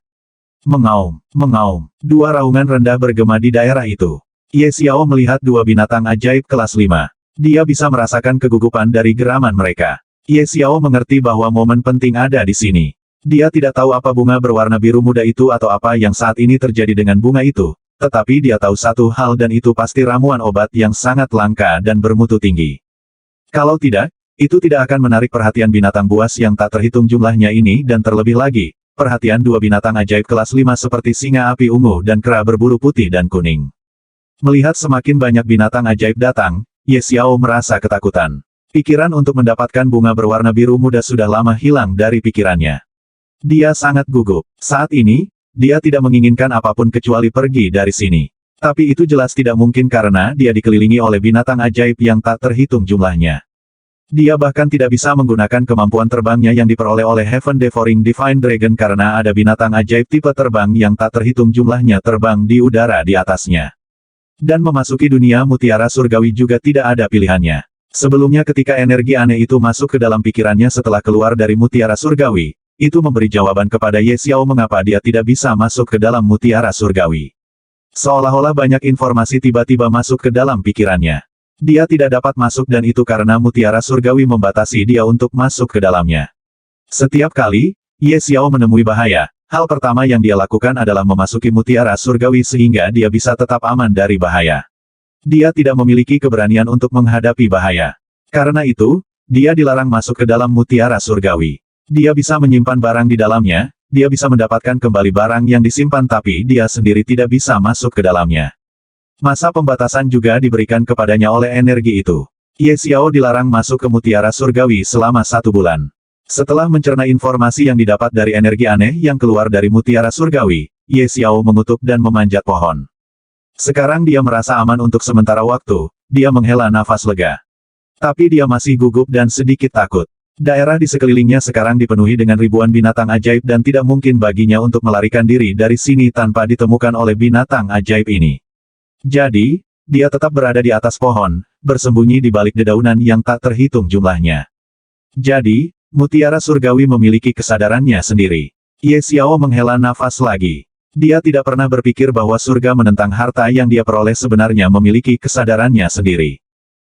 Mengaum, mengaum. Dua raungan rendah bergema di daerah itu. Ye Xiao melihat dua binatang ajaib kelas 5. Dia bisa merasakan kegugupan dari geraman mereka. Ye Xiao mengerti bahwa momen penting ada di sini. Dia tidak tahu apa bunga berwarna biru muda itu atau apa yang saat ini terjadi dengan bunga itu. Tetapi dia tahu satu hal dan itu pasti ramuan obat yang sangat langka dan bermutu tinggi. Kalau tidak, itu tidak akan menarik perhatian binatang buas yang tak terhitung jumlahnya ini dan terlebih lagi, perhatian dua binatang ajaib kelas 5 seperti singa api ungu dan kera berbulu putih dan kuning. Melihat semakin banyak binatang ajaib datang, Ye Xiao merasa ketakutan. Pikiran untuk mendapatkan bunga berwarna biru muda sudah lama hilang dari pikirannya. Dia sangat gugup. Saat ini, dia tidak menginginkan apapun kecuali pergi dari sini. Tapi itu jelas tidak mungkin karena dia dikelilingi oleh binatang ajaib yang tak terhitung jumlahnya. Dia bahkan tidak bisa menggunakan kemampuan terbangnya yang diperoleh oleh Heaven Devouring Divine Dragon karena ada binatang ajaib tipe terbang yang tak terhitung jumlahnya terbang di udara di atasnya. Dan memasuki dunia mutiara surgawi juga tidak ada pilihannya. Sebelumnya ketika energi aneh itu masuk ke dalam pikirannya setelah keluar dari mutiara surgawi, itu memberi jawaban kepada Ye Xiao mengapa dia tidak bisa masuk ke dalam mutiara surgawi. Seolah-olah banyak informasi tiba-tiba masuk ke dalam pikirannya. Dia tidak dapat masuk dan itu karena mutiara surgawi membatasi dia untuk masuk ke dalamnya. Setiap kali, Ye Xiao menemui bahaya, hal pertama yang dia lakukan adalah memasuki mutiara surgawi sehingga dia bisa tetap aman dari bahaya. Dia tidak memiliki keberanian untuk menghadapi bahaya. Karena itu, dia dilarang masuk ke dalam mutiara surgawi. Dia bisa menyimpan barang di dalamnya, dia bisa mendapatkan kembali barang yang disimpan tapi dia sendiri tidak bisa masuk ke dalamnya. Masa pembatasan juga diberikan kepadanya oleh energi itu. Ye Xiao dilarang masuk ke mutiara surgawi selama 1 bulan. Setelah mencerna informasi yang didapat dari energi aneh yang keluar dari mutiara surgawi, Ye Xiao mengutuk dan memanjat pohon. Sekarang dia merasa aman untuk sementara waktu, dia menghela nafas lega. Tapi dia masih gugup dan sedikit takut. Daerah di sekelilingnya sekarang dipenuhi dengan ribuan binatang ajaib dan tidak mungkin baginya untuk melarikan diri dari sini tanpa ditemukan oleh binatang ajaib ini. Jadi, dia tetap berada di atas pohon, bersembunyi di balik dedaunan yang tak terhitung jumlahnya. Jadi, mutiara surgawi memiliki kesadarannya sendiri. Ye Xiao menghela nafas lagi. Dia tidak pernah berpikir bahwa surga menentang harta yang dia peroleh sebenarnya memiliki kesadarannya sendiri.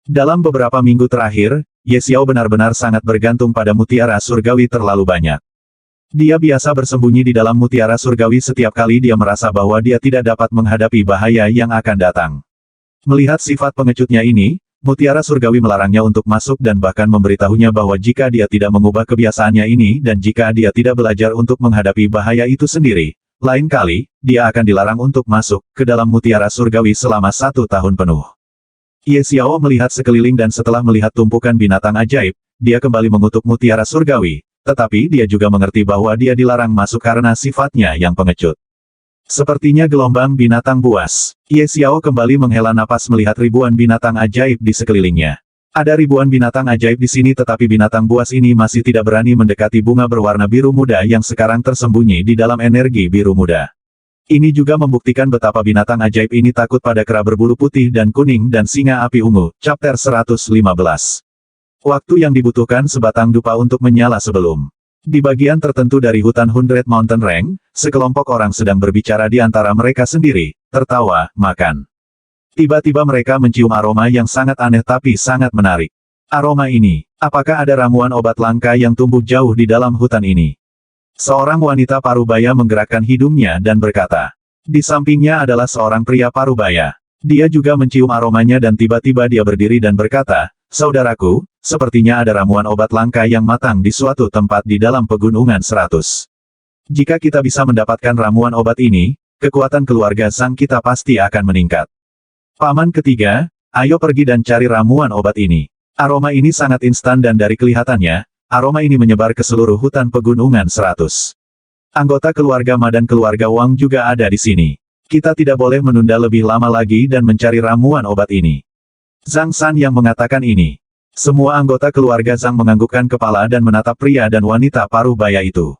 Dalam beberapa minggu terakhir, Ye Xiao benar-benar sangat bergantung pada mutiara surgawi terlalu banyak. Dia biasa bersembunyi di dalam mutiara surgawi setiap kali dia merasa bahwa dia tidak dapat menghadapi bahaya yang akan datang. Melihat sifat pengecutnya ini, mutiara surgawi melarangnya untuk masuk dan bahkan memberitahunya bahwa jika dia tidak mengubah kebiasaannya ini dan jika dia tidak belajar untuk menghadapi bahaya itu sendiri, lain kali, dia akan dilarang untuk masuk ke dalam mutiara surgawi selama 1 tahun penuh. Ye Xiao melihat sekeliling dan setelah melihat tumpukan binatang ajaib, dia kembali mengutuk mutiara surgawi, tetapi dia juga mengerti bahwa dia dilarang masuk karena sifatnya yang pengecut. Sepertinya gelombang binatang buas, Ye Xiao kembali menghela napas melihat ribuan binatang ajaib di sekelilingnya. Ada ribuan binatang ajaib di sini tetapi binatang buas ini masih tidak berani mendekati bunga berwarna biru muda yang sekarang tersembunyi di dalam energi biru muda. Ini juga membuktikan betapa binatang ajaib ini takut pada kera berbulu putih dan kuning dan singa api ungu. Chapter 115. Waktu yang dibutuhkan sebatang dupa untuk menyala sebelum. Di bagian tertentu dari hutan Hundred Mountain Range, sekelompok orang sedang berbicara di antara mereka sendiri, tertawa, makan. Tiba-tiba mereka mencium aroma yang sangat aneh tapi sangat menarik. Aroma ini, apakah ada ramuan obat langka yang tumbuh jauh di dalam hutan ini? Seorang wanita parubaya menggerakkan hidungnya dan berkata. Di sampingnya adalah seorang pria parubaya. Dia juga mencium aromanya dan tiba-tiba dia berdiri dan berkata, saudaraku, sepertinya ada ramuan obat langka yang matang di suatu tempat di dalam pegunungan 100. Jika kita bisa mendapatkan ramuan obat ini, kekuatan keluarga Zhang kita pasti akan meningkat. Paman ketiga, ayo pergi dan cari ramuan obat ini. Aroma ini sangat instan dan dari kelihatannya, aroma ini menyebar ke seluruh hutan pegunungan 100. Anggota keluarga Ma dan keluarga Wang juga ada di sini. Kita tidak boleh menunda lebih lama lagi dan mencari ramuan obat ini. Zhang San yang mengatakan ini. Semua anggota keluarga Zhang menganggukkan kepala dan menatap pria dan wanita parubaya itu.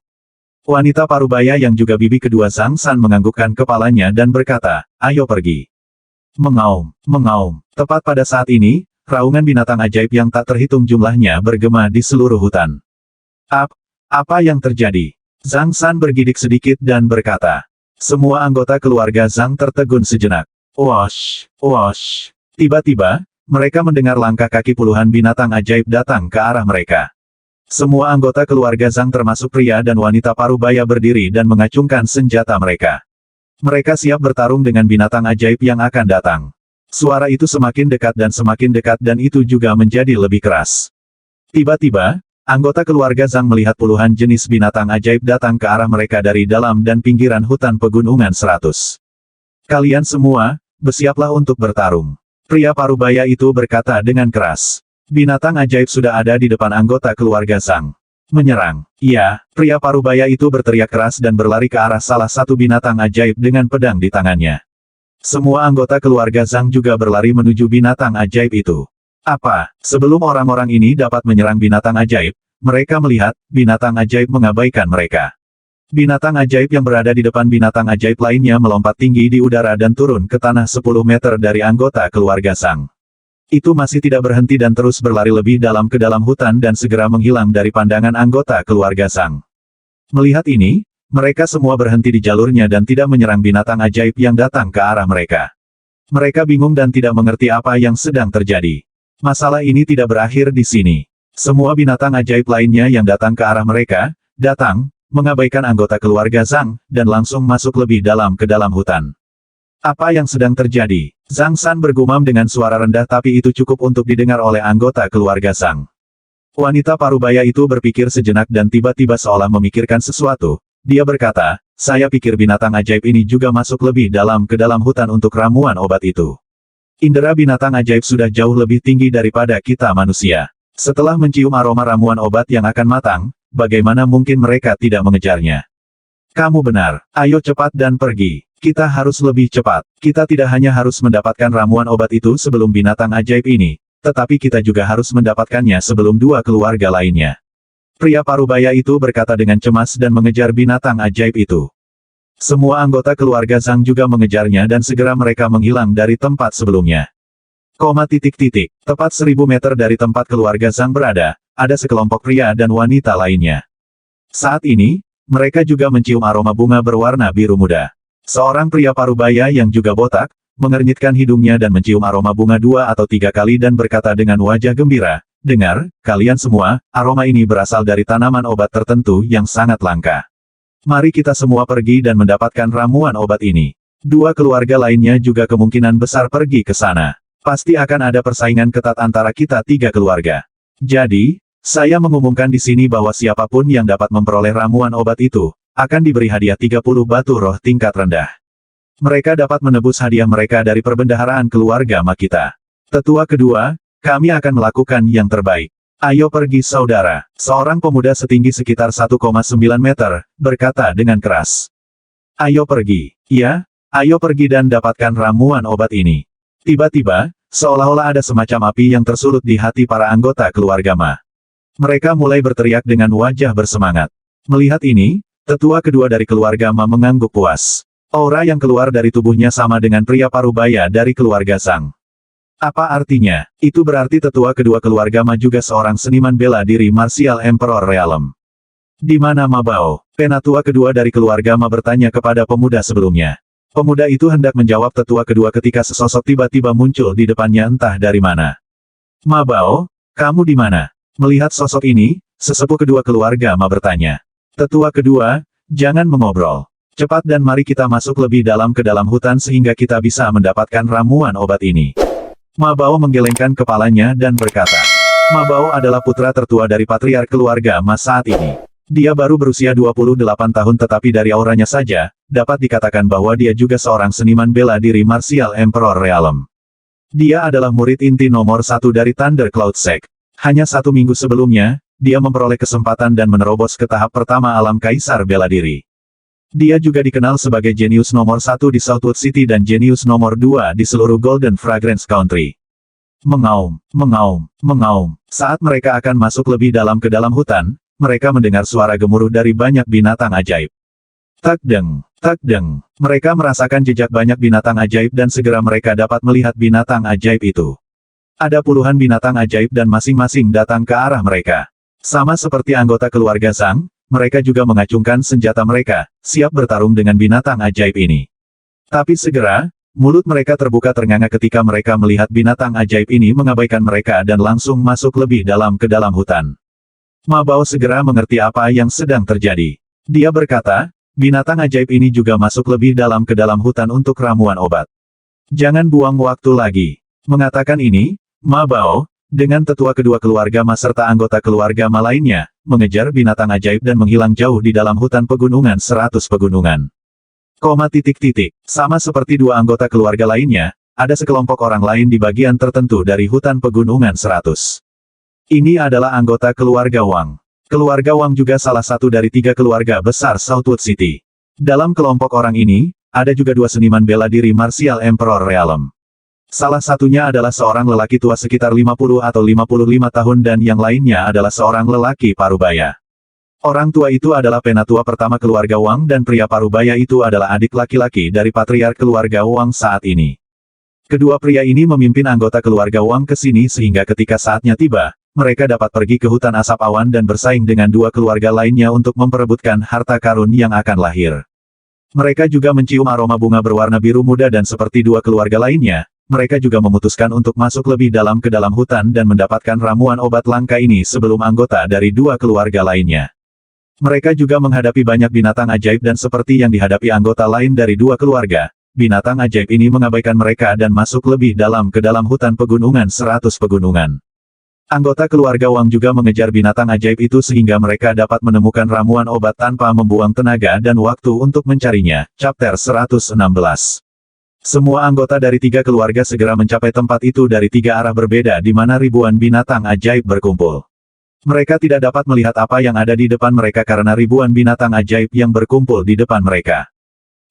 Wanita parubaya yang juga bibi kedua Zhang San menganggukkan kepalanya dan berkata, ayo pergi. Mengaum, mengaum. Tepat pada saat ini, raungan binatang ajaib yang tak terhitung jumlahnya bergema di seluruh hutan. Apa yang terjadi? Zhang San bergidik sedikit dan berkata. Semua anggota keluarga Zhang tertegun sejenak. Wosh, wosh. Tiba-tiba, mereka mendengar langkah kaki puluhan binatang ajaib datang ke arah mereka. Semua anggota keluarga Zhang termasuk pria dan wanita parubaya berdiri dan mengacungkan senjata mereka. Mereka siap bertarung dengan binatang ajaib yang akan datang. Suara itu semakin dekat dan itu juga menjadi lebih keras. Tiba-tiba, anggota keluarga Zhang melihat puluhan jenis binatang ajaib datang ke arah mereka dari dalam dan pinggiran hutan pegunungan 100. Kalian semua, bersiaplah untuk bertarung. Pria parubaya itu berkata dengan keras. Binatang ajaib sudah ada di depan anggota keluarga Zhang. Menyerang. Iya, pria parubaya itu berteriak keras dan berlari ke arah salah satu binatang ajaib dengan pedang di tangannya. Semua anggota keluarga Zhang juga berlari menuju binatang ajaib itu. Sebelum orang-orang ini dapat menyerang binatang ajaib, mereka melihat, binatang ajaib mengabaikan mereka. Binatang ajaib yang berada di depan binatang ajaib lainnya melompat tinggi di udara dan turun ke tanah 10 meter dari anggota keluarga Zhang. Itu masih tidak berhenti dan terus berlari lebih dalam ke dalam hutan dan segera menghilang dari pandangan anggota keluarga Zhang. Melihat ini, mereka semua berhenti di jalurnya dan tidak menyerang binatang ajaib yang datang ke arah mereka. Mereka bingung dan tidak mengerti apa yang sedang terjadi. Masalah ini tidak berakhir di sini. Semua binatang ajaib lainnya yang datang ke arah mereka, datang, mengabaikan anggota keluarga Zhang, dan langsung masuk lebih dalam ke dalam hutan. Apa yang sedang terjadi? Zhang San bergumam dengan suara rendah tapi itu cukup untuk didengar oleh anggota keluarga Zhang. Wanita parubaya itu berpikir sejenak dan tiba-tiba seolah memikirkan sesuatu. Dia berkata, saya pikir binatang ajaib ini juga masuk lebih dalam ke dalam hutan untuk ramuan obat itu. Indera binatang ajaib sudah jauh lebih tinggi daripada kita manusia. Setelah mencium aroma ramuan obat yang akan matang, bagaimana mungkin mereka tidak mengejarnya? Kamu benar, ayo cepat dan pergi. Kita harus lebih cepat. Kita tidak hanya harus mendapatkan ramuan obat itu sebelum binatang ajaib ini, tetapi kita juga harus mendapatkannya sebelum dua keluarga lainnya. Pria parubaya itu berkata dengan cemas dan mengejar binatang ajaib itu. Semua anggota keluarga Zhang juga mengejarnya dan segera mereka menghilang dari tempat sebelumnya. Tepat 1000 meter dari tempat keluarga Zhang berada, ada sekelompok pria dan wanita lainnya. Saat ini, mereka juga mencium aroma bunga berwarna biru muda. Seorang pria parubaya yang juga botak, mengernyitkan hidungnya dan mencium aroma bunga 2 atau 3 kali dan berkata dengan wajah gembira, dengar, kalian semua, aroma ini berasal dari tanaman obat tertentu yang sangat langka. Mari kita semua pergi dan mendapatkan ramuan obat ini. Dua keluarga lainnya juga kemungkinan besar pergi ke sana. Pasti akan ada persaingan ketat antara kita tiga keluarga. Jadi, saya mengumumkan di sini bahwa siapapun yang dapat memperoleh ramuan obat itu, akan diberi hadiah 30 batu roh tingkat rendah. Mereka dapat menebus hadiah mereka dari perbendaharaan keluarga Makita. Tetua kedua, kami akan melakukan yang terbaik. Ayo pergi saudara. Seorang pemuda setinggi sekitar 1,9 meter, berkata dengan keras. Ayo pergi. Iya, ayo pergi dan dapatkan ramuan obat ini. Tiba-tiba, seolah-olah ada semacam api yang tersulut di hati para anggota keluarga Ma. Mereka mulai berteriak dengan wajah bersemangat. Melihat ini, tetua kedua dari keluarga Ma mengangguk puas. Aura yang keluar dari tubuhnya sama dengan pria parubaya dari keluarga Zhang. Apa artinya? Itu berarti tetua kedua keluarga Ma juga seorang seniman bela diri Martial Emperor Realm. Di mana Ma Bao? Penatua kedua dari keluarga Ma bertanya kepada pemuda sebelumnya. Pemuda itu hendak menjawab tetua kedua ketika sesosok tiba-tiba muncul di depannya entah dari mana. Ma Bao, kamu di mana? Melihat sosok ini, sesepuh kedua keluarga Ma bertanya. Tetua kedua, jangan mengobrol. Cepat dan mari kita masuk lebih dalam ke dalam hutan sehingga kita bisa mendapatkan ramuan obat ini. Ma Bao menggelengkan kepalanya dan berkata. Ma Bao adalah putra tertua dari patriark keluarga Ma saat ini. Dia baru berusia 28 tahun tetapi dari auranya saja, dapat dikatakan bahwa dia juga seorang seniman bela diri Martial Emperor Realm. Dia adalah murid inti nomor 1 dari Thunder Cloud Sect. Hanya 1 minggu sebelumnya, dia memperoleh kesempatan dan menerobos ke tahap pertama alam kaisar bela diri. Dia juga dikenal sebagai jenius nomor 1 di Southwood City dan jenius nomor 2 di seluruh Golden Fragrance Country. Mengaum, mengaum, mengaum. Saat mereka akan masuk lebih dalam ke dalam hutan, mereka mendengar suara gemuruh dari banyak binatang ajaib. Tak deng, tak deng. Mereka merasakan jejak banyak binatang ajaib dan segera mereka dapat melihat binatang ajaib itu. Ada puluhan binatang ajaib dan masing-masing datang ke arah mereka. Sama seperti anggota keluarga Zhang, mereka juga mengacungkan senjata mereka, siap bertarung dengan binatang ajaib ini. Tapi segera, mulut mereka terbuka ternganga ketika mereka melihat binatang ajaib ini mengabaikan mereka dan langsung masuk lebih dalam ke dalam hutan. Ma Bao segera mengerti apa yang sedang terjadi. Dia berkata, binatang ajaib ini juga masuk lebih dalam ke dalam hutan untuk ramuan obat. Jangan buang waktu lagi. Mengatakan ini, Ma Bao, dengan tetua kedua keluarga Ma serta anggota keluarga Ma lainnya, mengejar binatang ajaib dan menghilang jauh di dalam hutan pegunungan 100 pegunungan. Sama seperti dua anggota keluarga lainnya, ada sekelompok orang lain di bagian tertentu dari hutan pegunungan 100. Ini adalah anggota keluarga Wang. Keluarga Wang juga salah satu dari 3 keluarga besar Southwood City. Dalam kelompok orang ini, ada juga 2 seniman bela diri Martial Emperor Realm. Salah satunya adalah seorang lelaki tua sekitar 50 atau 55 tahun dan yang lainnya adalah seorang lelaki parubaya. Orang tua itu adalah penatua pertama keluarga Wang dan pria parubaya itu adalah adik laki-laki dari patriark keluarga Wang saat ini. Kedua pria ini memimpin anggota keluarga Wang ke sini sehingga ketika saatnya tiba, mereka dapat pergi ke hutan asap awan dan bersaing dengan dua keluarga lainnya untuk memperebutkan harta karun yang akan lahir. Mereka juga mencium aroma bunga berwarna biru muda dan seperti dua keluarga lainnya, mereka juga memutuskan untuk masuk lebih dalam ke dalam hutan dan mendapatkan ramuan obat langka ini sebelum anggota dari dua keluarga lainnya. Mereka juga menghadapi banyak binatang ajaib dan seperti yang dihadapi anggota lain dari dua keluarga, binatang ajaib ini mengabaikan mereka dan masuk lebih dalam ke dalam hutan pegunungan 100 pegunungan. Anggota keluarga Wang juga mengejar binatang ajaib itu sehingga mereka dapat menemukan ramuan obat tanpa membuang tenaga dan waktu untuk mencarinya. Chapter 116. Semua anggota dari tiga keluarga segera mencapai tempat itu dari tiga arah berbeda di mana ribuan binatang ajaib berkumpul. Mereka tidak dapat melihat apa yang ada di depan mereka karena ribuan binatang ajaib yang berkumpul di depan mereka.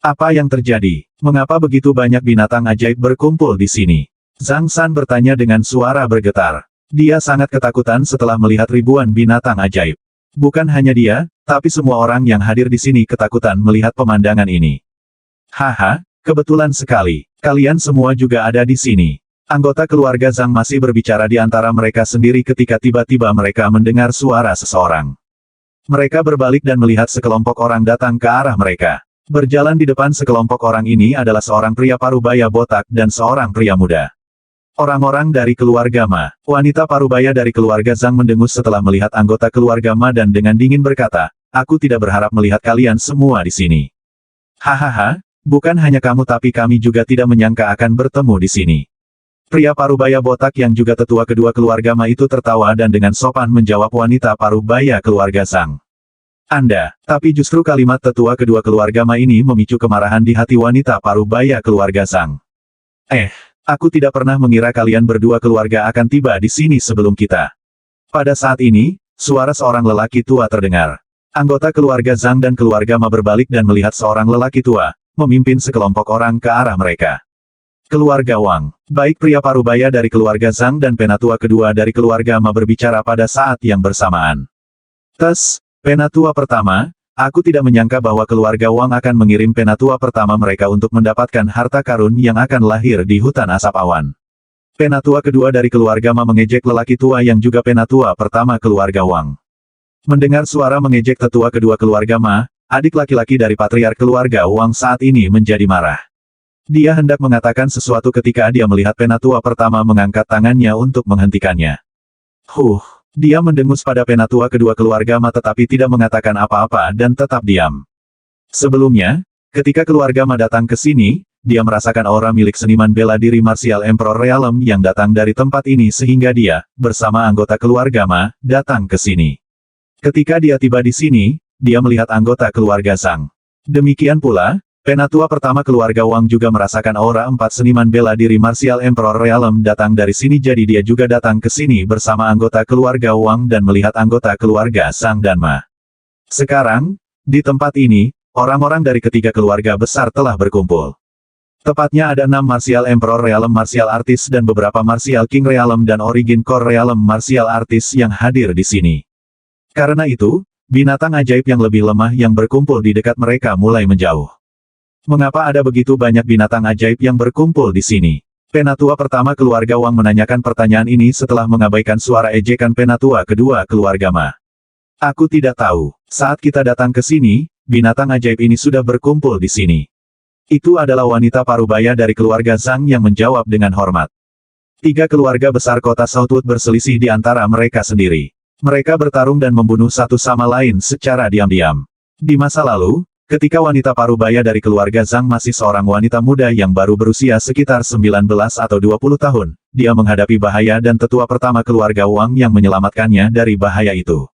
Apa yang terjadi? Mengapa begitu banyak binatang ajaib berkumpul di sini? Zhang San bertanya dengan suara bergetar. Dia sangat ketakutan setelah melihat ribuan binatang ajaib. Bukan hanya dia, tapi semua orang yang hadir di sini ketakutan melihat pemandangan ini. Haha, kebetulan sekali. Kalian semua juga ada di sini. Anggota keluarga Zhang masih berbicara di antara mereka sendiri ketika tiba-tiba mereka mendengar suara seseorang. Mereka berbalik dan melihat sekelompok orang datang ke arah mereka. Berjalan di depan sekelompok orang ini adalah seorang pria parubaya botak dan seorang pria muda. Orang-orang dari keluarga Ma. Wanita parubaya dari keluarga Zhang mendengus setelah melihat anggota keluarga Ma dan dengan dingin berkata, "Aku tidak berharap melihat kalian semua di sini." Hahaha, bukan hanya kamu tapi kami juga tidak menyangka akan bertemu di sini. Pria parubaya botak yang juga tetua kedua keluarga Ma itu tertawa dan dengan sopan menjawab wanita parubaya keluarga Zhang. Anda, tapi justru kalimat tetua kedua keluarga Ma ini memicu kemarahan di hati wanita parubaya keluarga Zhang. Aku tidak pernah mengira kalian berdua keluarga akan tiba di sini sebelum kita. Pada saat ini, suara seorang lelaki tua terdengar. Anggota keluarga Zhang dan keluarga Ma berbalik dan melihat seorang lelaki tua, memimpin sekelompok orang ke arah mereka. Keluarga Wang, baik pria parubaya dari keluarga Zhang dan penatua kedua dari keluarga Ma berbicara pada saat yang bersamaan. Penatua pertama, aku tidak menyangka bahwa keluarga Wang akan mengirim penatua pertama mereka untuk mendapatkan harta karun yang akan lahir di hutan asap awan. Penatua kedua dari keluarga Ma mengejek lelaki tua yang juga penatua pertama keluarga Wang. Mendengar suara mengejek tetua kedua keluarga Ma, adik laki-laki dari patriark keluarga Wang saat ini menjadi marah. Dia hendak mengatakan sesuatu ketika dia melihat penatua pertama mengangkat tangannya untuk menghentikannya. Dia mendengus pada penatua kedua keluarga Ma tetapi tidak mengatakan apa-apa dan tetap diam. Sebelumnya, ketika keluarga Ma datang ke sini, dia merasakan aura milik seniman bela diri Martial Emperor Realm yang datang dari tempat ini sehingga dia, bersama anggota keluarga Ma, datang ke sini. Ketika dia tiba di sini, dia melihat anggota keluarga Zhang. Demikian pula, penatua pertama keluarga Wang juga merasakan aura empat seniman bela diri Martial Emperor Realm datang dari sini jadi dia juga datang ke sini bersama anggota keluarga Wang dan melihat anggota keluarga Zhang dan Ma. Sekarang, di tempat ini, orang-orang dari ketiga keluarga besar telah berkumpul. Tepatnya ada 6 Martial Emperor Realm Martial Artist dan beberapa Martial King Realm dan Origin Core Realm Martial Artist yang hadir di sini. Karena itu, binatang ajaib yang lebih lemah yang berkumpul di dekat mereka mulai menjauh. Mengapa ada begitu banyak binatang ajaib yang berkumpul di sini? Penatua pertama keluarga Wang menanyakan pertanyaan ini setelah mengabaikan suara ejekan penatua kedua keluarga Ma. Aku tidak tahu. Saat kita datang ke sini, binatang ajaib ini sudah berkumpul di sini. Itu adalah wanita parubaya dari keluarga Zhang yang menjawab dengan hormat. Tiga keluarga besar kota Southwood berselisih di antara mereka sendiri. Mereka bertarung dan membunuh satu sama lain secara diam-diam. Di masa lalu, ketika wanita parubaya dari keluarga Zhang masih seorang wanita muda yang baru berusia sekitar 19 atau 20 tahun, dia menghadapi bahaya dan tetua pertama keluarga Wang yang menyelamatkannya dari bahaya itu.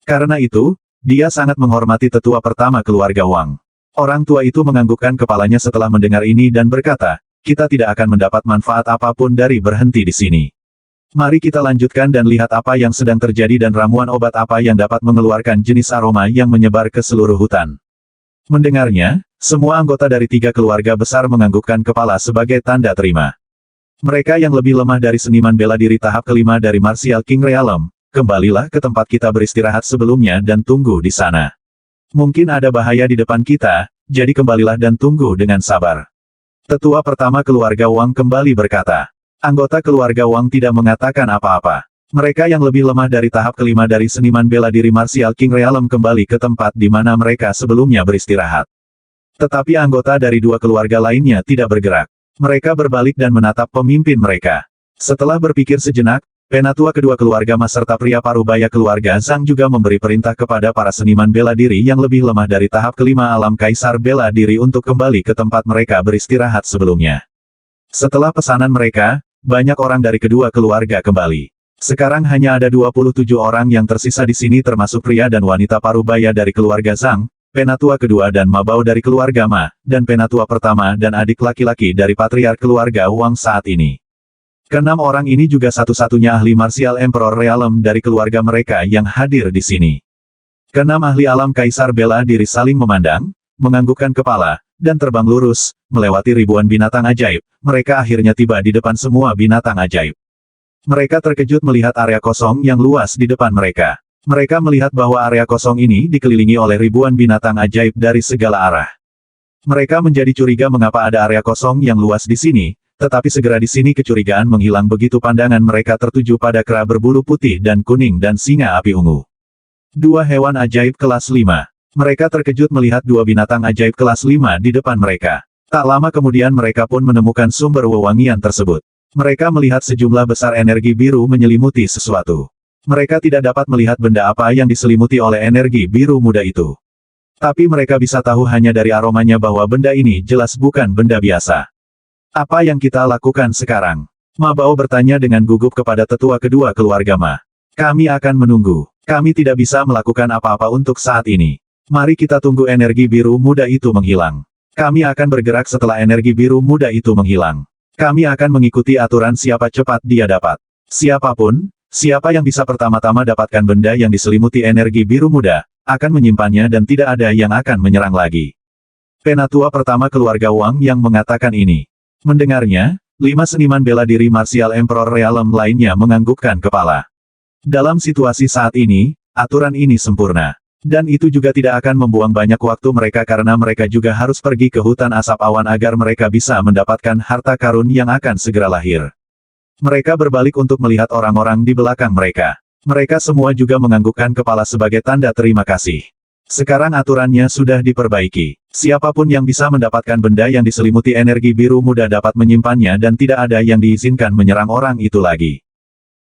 Karena itu, dia sangat menghormati tetua pertama keluarga Wang. Orang tua itu menganggukkan kepalanya setelah mendengar ini dan berkata, kita tidak akan mendapat manfaat apapun dari berhenti di sini. Mari kita lanjutkan dan lihat apa yang sedang terjadi dan ramuan obat apa yang dapat mengeluarkan jenis aroma yang menyebar ke seluruh hutan. Mendengarnya, semua anggota dari tiga keluarga besar menganggukkan kepala sebagai tanda terima. Mereka yang lebih lemah dari seniman bela diri tahap kelima dari Martial King Realm, kembalilah ke tempat kita beristirahat sebelumnya dan tunggu di sana. Mungkin ada bahaya di depan kita, jadi kembalilah dan tunggu dengan sabar. Tetua pertama keluarga Wang kembali berkata. Anggota keluarga Wang tidak mengatakan apa-apa. Mereka yang lebih lemah dari tahap kelima dari seniman bela diri Martial King Realm kembali ke tempat di mana mereka sebelumnya beristirahat. Tetapi anggota dari dua keluarga lainnya tidak bergerak. Mereka berbalik dan menatap pemimpin mereka. Setelah berpikir sejenak, penatua kedua keluarga Mas serta pria parubaya keluarga Zhang juga memberi perintah kepada para seniman bela diri yang lebih lemah dari tahap kelima alam kaisar bela diri untuk kembali ke tempat mereka beristirahat sebelumnya. Setelah pesanan mereka, banyak orang dari kedua keluarga kembali. Sekarang hanya ada 27 orang yang tersisa di sini termasuk pria dan wanita parubaya dari keluarga Zhang, penatua kedua dan Mabao dari keluarga Ma, dan penatua pertama dan adik laki-laki dari patriark keluarga Wang saat ini. Keenam orang ini juga satu-satunya ahli Martial Emperor Realm dari keluarga mereka yang hadir di sini. Keenam ahli alam kaisar bela diri saling memandang, menganggukkan kepala, dan terbang lurus, melewati ribuan binatang ajaib, mereka akhirnya tiba di depan semua binatang ajaib. Mereka terkejut melihat area kosong yang luas di depan mereka. Mereka melihat bahwa area kosong ini dikelilingi oleh ribuan binatang ajaib dari segala arah. Mereka menjadi curiga mengapa ada area kosong yang luas di sini, tetapi segera di sini kecurigaan menghilang begitu pandangan mereka tertuju pada kera berbulu putih dan kuning dan singa api ungu. Dua hewan ajaib kelas 5. Mereka terkejut melihat dua binatang ajaib kelas 5 di depan mereka. Tak lama kemudian mereka pun menemukan sumber wewangian tersebut. Mereka melihat sejumlah besar energi biru menyelimuti sesuatu. Mereka tidak dapat melihat benda apa yang diselimuti oleh energi biru muda itu. Tapi mereka bisa tahu hanya dari aromanya bahwa benda ini jelas bukan benda biasa. Apa yang kita lakukan sekarang? Mabao bertanya dengan gugup kepada tetua kedua keluarga Ma. Kami akan menunggu. Kami tidak bisa melakukan apa-apa untuk saat ini. Mari kita tunggu energi biru muda itu menghilang. Kami akan bergerak setelah energi biru muda itu menghilang. Kami akan mengikuti aturan siapa cepat dia dapat. Siapapun, siapa yang bisa pertama-tama dapatkan benda yang diselimuti energi biru muda, akan menyimpannya dan tidak ada yang akan menyerang lagi. Penatua pertama keluarga Wang yang mengatakan ini. Mendengarnya, 5 seniman bela diri Martial Emperor Realm lainnya menganggukkan kepala. Dalam situasi saat ini, aturan ini sempurna. Dan itu juga tidak akan membuang banyak waktu mereka karena mereka juga harus pergi ke hutan asap awan agar mereka bisa mendapatkan harta karun yang akan segera lahir. Mereka berbalik untuk melihat orang-orang di belakang mereka. Mereka semua juga menganggukkan kepala sebagai tanda terima kasih. Sekarang aturannya sudah diperbaiki. Siapapun yang bisa mendapatkan benda yang diselimuti energi biru muda dapat menyimpannya dan tidak ada yang diizinkan menyerang orang itu lagi.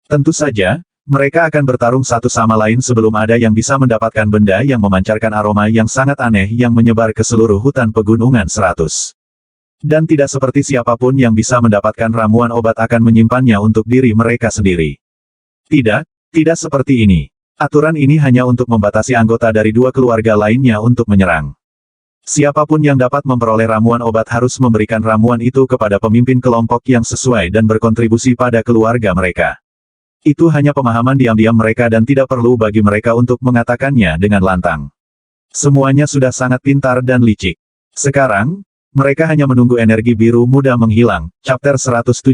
Tentu saja, mereka akan bertarung satu sama lain sebelum ada yang bisa mendapatkan benda yang memancarkan aroma yang sangat aneh yang menyebar ke seluruh hutan pegunungan 100. Dan tidak seperti siapapun yang bisa mendapatkan ramuan obat akan menyimpannya untuk diri mereka sendiri. Tidak seperti ini. Aturan ini hanya untuk membatasi anggota dari dua keluarga lainnya untuk menyerang. Siapapun yang dapat memperoleh ramuan obat harus memberikan ramuan itu kepada pemimpin kelompok yang sesuai dan berkontribusi pada keluarga mereka. Itu hanya pemahaman diam-diam mereka dan tidak perlu bagi mereka untuk mengatakannya dengan lantang. Semuanya sudah sangat pintar dan licik. Sekarang, mereka hanya menunggu energi biru muda menghilang. Chapter 117.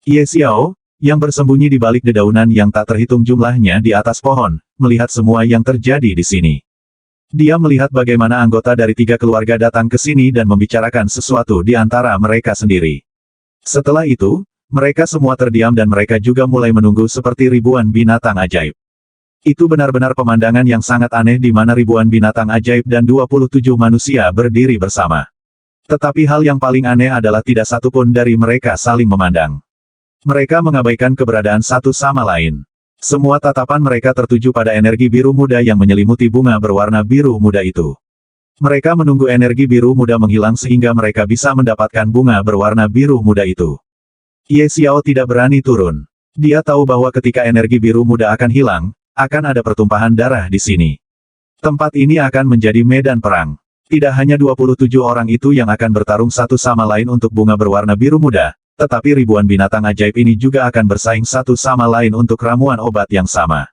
Ye Xiao, yang bersembunyi di balik dedaunan yang tak terhitung jumlahnya di atas pohon, melihat semua yang terjadi di sini. Dia melihat bagaimana anggota dari 3 keluarga datang ke sini dan membicarakan sesuatu di antara mereka sendiri. Setelah itu, mereka semua terdiam dan mereka juga mulai menunggu seperti ribuan binatang ajaib. Itu benar-benar pemandangan yang sangat aneh di mana ribuan binatang ajaib dan 27 manusia berdiri bersama. Tetapi hal yang paling aneh adalah tidak satu pun dari mereka saling memandang. Mereka mengabaikan keberadaan satu sama lain. Semua tatapan mereka tertuju pada energi biru muda yang menyelimuti bunga berwarna biru muda itu. Mereka menunggu energi biru muda menghilang sehingga mereka bisa mendapatkan bunga berwarna biru muda itu. Ye Xiao tidak berani turun. Dia tahu bahwa ketika energi biru muda akan hilang, akan ada pertumpahan darah di sini. Tempat ini akan menjadi medan perang. Tidak hanya 27 orang itu yang akan bertarung satu sama lain untuk bunga berwarna biru muda, tetapi ribuan binatang ajaib ini juga akan bersaing satu sama lain untuk ramuan obat yang sama.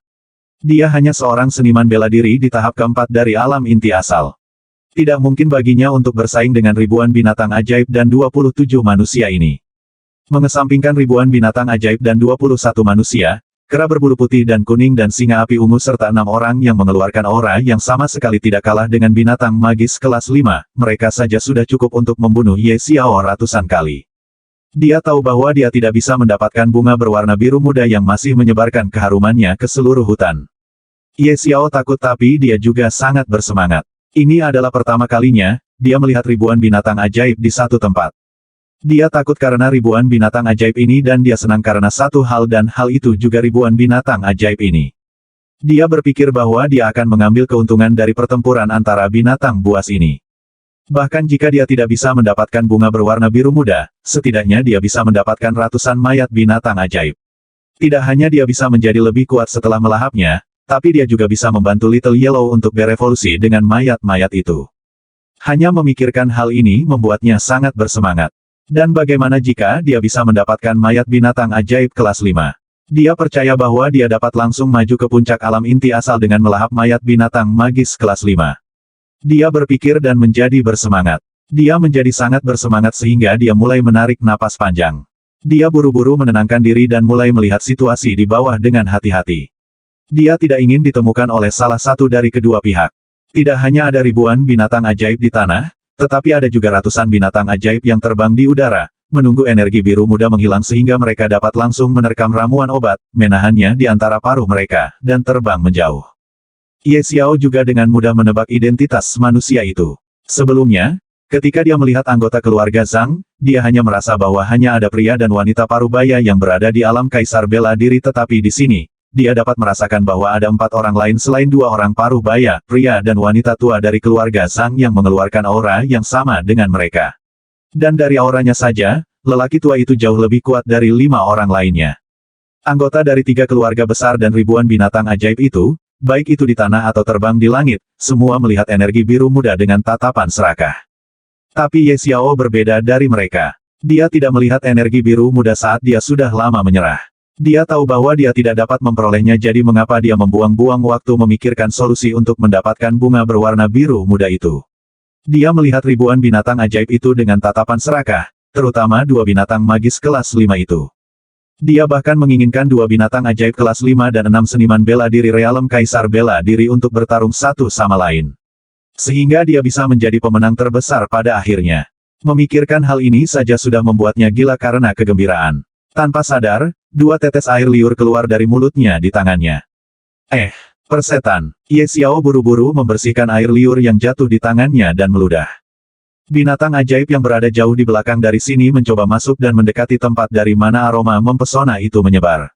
Dia hanya seorang seniman bela diri di tahap keempat dari alam inti asal. Tidak mungkin baginya untuk bersaing dengan ribuan binatang ajaib dan 27 manusia ini. Mengesampingkan ribuan binatang ajaib dan 21 manusia, kera berbulu putih dan kuning dan singa api ungu serta 6 orang yang mengeluarkan aura yang sama sekali tidak kalah dengan binatang magis kelas 5, mereka saja sudah cukup untuk membunuh Ye Xiao ratusan kali. Dia tahu bahwa dia tidak bisa mendapatkan bunga berwarna biru muda yang masih menyebarkan keharumannya ke seluruh hutan. Ye Xiao takut tapi dia juga sangat bersemangat. Ini adalah pertama kalinya, dia melihat ribuan binatang ajaib di satu tempat. Dia takut karena ribuan binatang ajaib ini dan dia senang karena satu hal dan hal itu juga ribuan binatang ajaib ini. Dia berpikir bahwa dia akan mengambil keuntungan dari pertempuran antara binatang buas ini. Bahkan jika dia tidak bisa mendapatkan bunga berwarna biru muda, setidaknya dia bisa mendapatkan ratusan mayat binatang ajaib. Tidak hanya dia bisa menjadi lebih kuat setelah melahapnya, tapi dia juga bisa membantu Little Yellow untuk berevolusi dengan mayat-mayat itu. Hanya memikirkan hal ini membuatnya sangat bersemangat. Dan bagaimana jika dia bisa mendapatkan mayat binatang ajaib kelas 5? Dia percaya bahwa dia dapat langsung maju ke puncak alam inti asal dengan melahap mayat binatang magis kelas 5. Dia berpikir dan menjadi bersemangat. Dia menjadi sangat bersemangat sehingga dia mulai menarik napas panjang. Dia buru-buru menenangkan diri dan mulai melihat situasi di bawah dengan hati-hati. Dia tidak ingin ditemukan oleh salah satu dari kedua pihak. Tidak hanya ada ribuan binatang ajaib di tanah, tetapi ada juga ratusan binatang ajaib yang terbang di udara, menunggu energi biru muda menghilang sehingga mereka dapat langsung menerkam ramuan obat, menahannya di antara paruh mereka, dan terbang menjauh. Ye Xiao juga dengan mudah menebak identitas manusia itu. Sebelumnya, ketika dia melihat anggota keluarga Zhang, dia hanya merasa bahwa hanya ada pria dan wanita parubaya yang berada di alam kaisar bela diri tetapi di sini, dia dapat merasakan bahwa ada 4 orang lain selain 2 orang parubaya, pria dan wanita tua dari keluarga Zhang yang mengeluarkan aura yang sama dengan mereka. Dan dari auranya saja, lelaki tua itu jauh lebih kuat dari 5 orang lainnya. Anggota dari 3 keluarga besar dan ribuan binatang ajaib itu, baik itu di tanah atau terbang di langit, semua melihat energi biru muda dengan tatapan serakah. Tapi Ye Xiao berbeda dari mereka. Dia tidak melihat energi biru muda saat dia sudah lama menyerah. Dia tahu bahwa dia tidak dapat memperolehnya jadi mengapa dia membuang-buang waktu memikirkan solusi untuk mendapatkan bunga berwarna biru muda itu. Dia melihat ribuan binatang ajaib itu dengan tatapan serakah, terutama 2 binatang magis kelas 5 itu. Dia bahkan menginginkan 2 binatang ajaib kelas 5 dan 6 seniman bela diri realem kaisar bela diri untuk bertarung satu sama lain. Sehingga dia bisa menjadi pemenang terbesar pada akhirnya. Memikirkan hal ini saja sudah membuatnya gila karena kegembiraan. Tanpa sadar, 2 tetes air liur keluar dari mulutnya di tangannya. Persetan. Ye Xiao buru-buru membersihkan air liur yang jatuh di tangannya dan meludah. Binatang ajaib yang berada jauh di belakang dari sini mencoba masuk dan mendekati tempat dari mana aroma mempesona itu menyebar.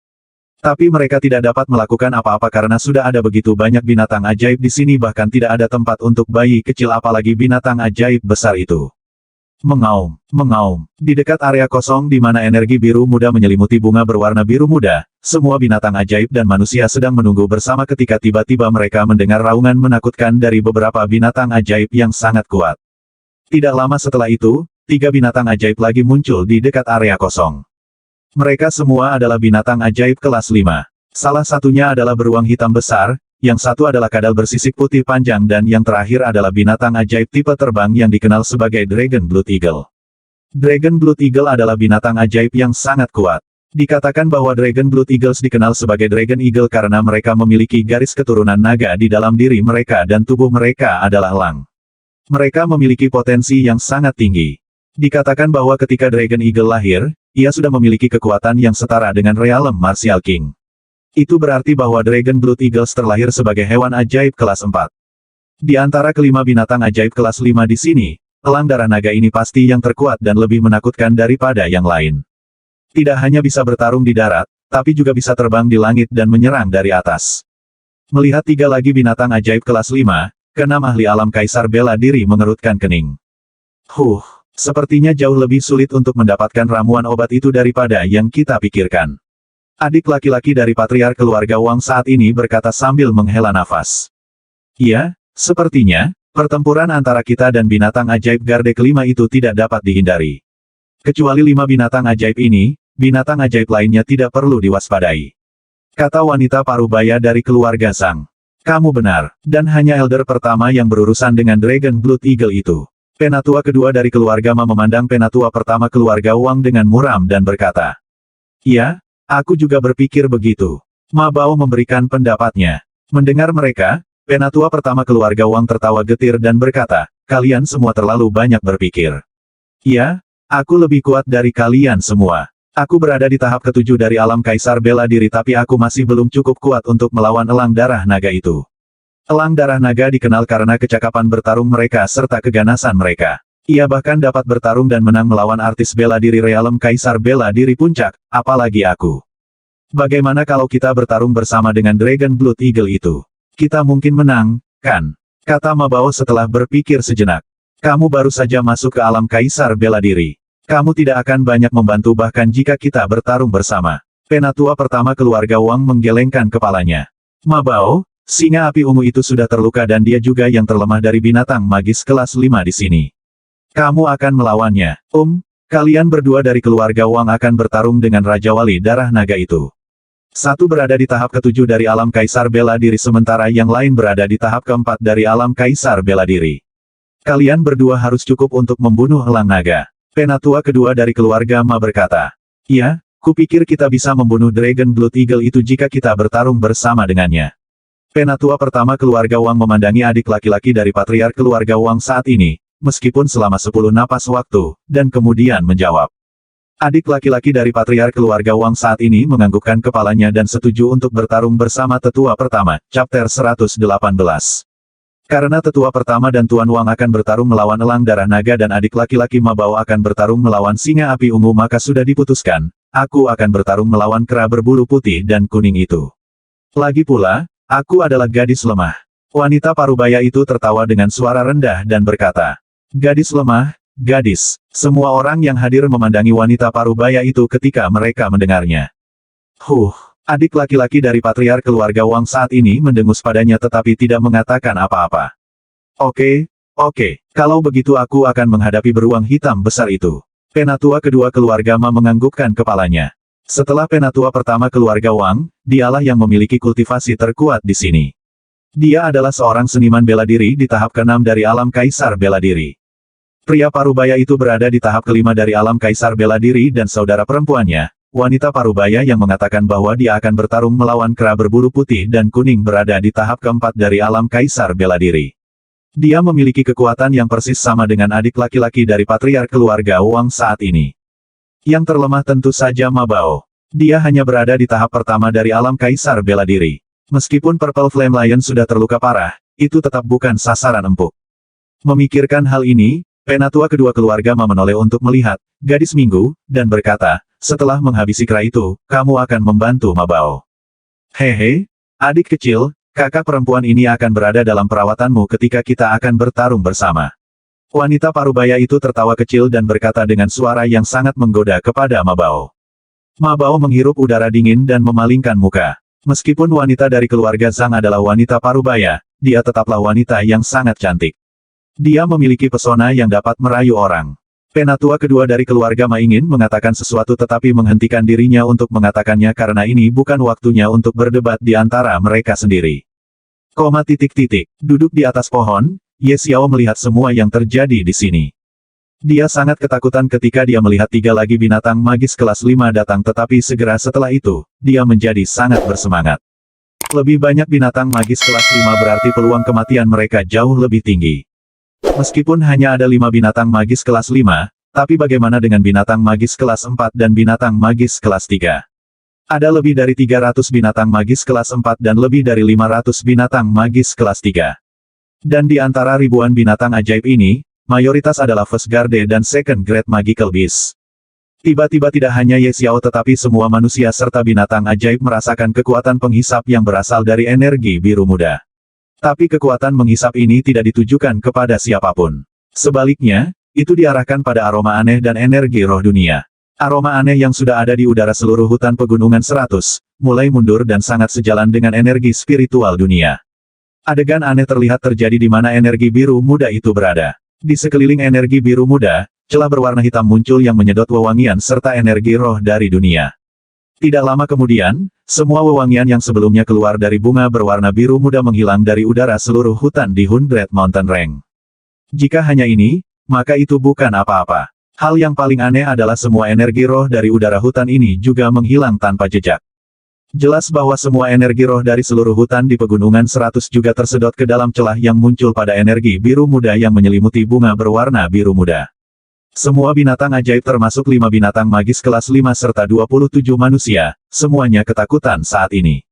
Tapi mereka tidak dapat melakukan apa-apa karena sudah ada begitu banyak binatang ajaib di sini bahkan tidak ada tempat untuk bayi kecil apalagi binatang ajaib besar itu. Mengaum, mengaum. Di dekat area kosong di mana energi biru muda menyelimuti bunga berwarna biru muda, semua binatang ajaib dan manusia sedang menunggu bersama ketika tiba-tiba mereka mendengar raungan menakutkan dari beberapa binatang ajaib yang sangat kuat. Tidak lama setelah itu, 3 binatang ajaib lagi muncul di dekat area kosong. Mereka semua adalah binatang ajaib kelas 5. Salah satunya adalah beruang hitam besar, yang satu adalah kadal bersisik putih panjang dan yang terakhir adalah binatang ajaib tipe terbang yang dikenal sebagai Dragon Blood Eagle. Dragon Blood Eagle adalah binatang ajaib yang sangat kuat. Dikatakan bahwa Dragon Blood Eagles dikenal sebagai Dragon Eagle karena mereka memiliki garis keturunan naga di dalam diri mereka dan tubuh mereka adalah elang. Mereka memiliki potensi yang sangat tinggi. Dikatakan bahwa ketika Dragon Eagle lahir, ia sudah memiliki kekuatan yang setara dengan Realem Martial King. Itu berarti bahwa Dragon Blood Eagles terlahir sebagai hewan ajaib kelas 4. Di antara kelima binatang ajaib kelas 5 di sini, elang darah naga ini pasti yang terkuat dan lebih menakutkan daripada yang lain. Tidak hanya bisa bertarung di darat, tapi juga bisa terbang di langit dan menyerang dari atas. Melihat 3 lagi binatang ajaib kelas 5, ke-6 ahli alam kaisar bela diri mengerutkan kening. Sepertinya jauh lebih sulit untuk mendapatkan ramuan obat itu daripada yang kita pikirkan. Adik laki-laki dari patriark keluarga Wang saat ini berkata sambil menghela nafas. Iya, sepertinya, pertempuran antara kita dan binatang ajaib garde kelima itu tidak dapat dihindari. Kecuali 5 binatang ajaib ini, binatang ajaib lainnya tidak perlu diwaspadai. Kata wanita parubaya dari keluarga Zhang. Kamu benar, dan hanya elder pertama yang berurusan dengan Dragon Blood Eagle itu. Penatua kedua dari keluarga Ma memandang penatua pertama keluarga Wang dengan muram dan berkata. Iya, aku juga berpikir begitu. Ma Bao memberikan pendapatnya. Mendengar mereka, penatua pertama keluarga Wang tertawa getir dan berkata, kalian semua terlalu banyak berpikir. Ya, aku lebih kuat dari kalian semua. Aku berada di tahap ketujuh dari alam kaisar bela diri tapi aku masih belum cukup kuat untuk melawan elang darah naga itu. Elang darah naga dikenal karena kecakapan bertarung mereka serta keganasan mereka. Ia bahkan dapat bertarung dan menang melawan artis bela diri realem kaisar bela diri puncak, apalagi aku. Bagaimana kalau kita bertarung bersama dengan Dragon Blood Eagle itu? Kita mungkin menang, kan? Kata Ma Bao setelah berpikir sejenak. Kamu baru saja masuk ke alam kaisar bela diri. Kamu tidak akan banyak membantu bahkan jika kita bertarung bersama. Penatua pertama keluarga Wang menggelengkan kepalanya. Ma Bao, singa api ungu itu sudah terluka dan dia juga yang terlemah dari binatang magis kelas 5 di sini. Kamu akan melawannya. Kalian berdua dari keluarga Wang akan bertarung dengan Raja Wali Darah Naga itu. Satu berada di tahap ketujuh dari alam kaisar bela diri sementara yang lain berada di tahap keempat dari alam kaisar bela diri. Kalian berdua harus cukup untuk membunuh elang naga. Penatua kedua dari keluarga Ma berkata. Ya, kupikir kita bisa membunuh Dragon Blood Eagle itu jika kita bertarung bersama dengannya. Penatua pertama keluarga Wang memandangi adik laki-laki dari patriark keluarga Wang saat ini, meskipun selama 10 napas waktu, dan kemudian menjawab. Adik laki-laki dari patriark keluarga Wang saat ini menganggukkan kepalanya dan setuju untuk bertarung bersama tetua pertama, chapter 118. Karena tetua pertama dan Tuan Wang akan bertarung melawan elang darah naga dan adik laki-laki Ma Bao akan bertarung melawan singa api ungu maka sudah diputuskan, aku akan bertarung melawan kera berbulu putih dan kuning itu. Lagi pula, aku adalah gadis lemah. Wanita parubaya itu tertawa dengan suara rendah dan berkata, gadis lemah, gadis. Semua orang yang hadir memandangi wanita parubaya itu ketika mereka mendengarnya. Adik laki-laki dari patriark keluarga Wang saat ini mendengus padanya tetapi tidak mengatakan apa-apa. Oke, kalau begitu aku akan menghadapi beruang hitam besar itu. Penatua kedua keluarga Ma menganggukkan kepalanya. Setelah penatua pertama keluarga Wang, dialah yang memiliki kultivasi terkuat di sini. Dia adalah seorang seniman bela diri di tahap ke-6 dari alam kaisar bela diri. Pria parubaya itu berada di tahap kelima dari alam kaisar bela diri dan saudara perempuannya, wanita parubaya yang mengatakan bahwa dia akan bertarung melawan kera berbulu putih dan kuning berada di tahap keempat dari alam kaisar bela diri. Dia memiliki kekuatan yang persis sama dengan adik laki-laki dari patriark keluarga Wang saat ini. Yang terlemah tentu saja Ma Bao. Dia hanya berada di tahap pertama dari alam kaisar bela diri. Meskipun Purple Flame Lion sudah terluka parah, itu tetap bukan sasaran empuk. Memikirkan hal ini, penatua kedua keluarga Ma menoleh untuk melihat gadis minggu, dan berkata, setelah menghabisi kera itu, kamu akan membantu Ma Bao. Hehe, adik kecil, kakak perempuan ini akan berada dalam perawatanmu ketika kita akan bertarung bersama. Wanita parubaya itu tertawa kecil dan berkata dengan suara yang sangat menggoda kepada Ma Bao. Ma Bao menghirup udara dingin dan memalingkan muka. Meskipun wanita dari keluarga Zhang adalah wanita parubaya, dia tetaplah wanita yang sangat cantik. Dia memiliki pesona yang dapat merayu orang. Penatua kedua dari keluarga Ma ingin mengatakan sesuatu tetapi menghentikan dirinya untuk mengatakannya karena ini bukan waktunya untuk berdebat di antara mereka sendiri. Duduk di atas pohon, Ye Xiao melihat semua yang terjadi di sini. Dia sangat ketakutan ketika dia melihat 3 lagi binatang magis kelas 5 datang tetapi segera setelah itu, dia menjadi sangat bersemangat. Lebih banyak binatang magis kelas 5 berarti peluang kematian mereka jauh lebih tinggi. Meskipun hanya ada 5 binatang magis kelas 5, tapi bagaimana dengan binatang magis kelas 4 dan binatang magis kelas 3? Ada lebih dari 300 binatang magis kelas 4 dan lebih dari 500 binatang magis kelas 3. Dan di antara ribuan binatang ajaib ini, mayoritas adalah First Garde dan Second Grade Magical Beast. Tiba-tiba tidak hanya Ye Xiao tetapi semua manusia serta binatang ajaib merasakan kekuatan penghisap yang berasal dari energi biru muda. Tapi kekuatan menghisap ini tidak ditujukan kepada siapapun. Sebaliknya, itu diarahkan pada aroma aneh dan energi roh dunia. Aroma aneh yang sudah ada di udara seluruh hutan pegunungan 100, mulai mundur dan sangat sejalan dengan energi spiritual dunia. Adegan aneh terlihat terjadi di mana energi biru muda itu berada. Di sekeliling energi biru muda, celah berwarna hitam muncul yang menyedot wewangian serta energi roh dari dunia. Tidak lama kemudian, semua wewangian yang sebelumnya keluar dari bunga berwarna biru muda menghilang dari udara seluruh hutan di Hundred Mountain Range. Jika hanya ini, maka itu bukan apa-apa. Hal yang paling aneh adalah semua energi roh dari udara hutan ini juga menghilang tanpa jejak. Jelas bahwa semua energi roh dari seluruh hutan di pegunungan 100 juga tersedot ke dalam celah yang muncul pada energi biru muda yang menyelimuti bunga berwarna biru muda. Semua binatang ajaib termasuk 5 binatang magis kelas 5 serta 27 manusia, semuanya ketakutan saat ini.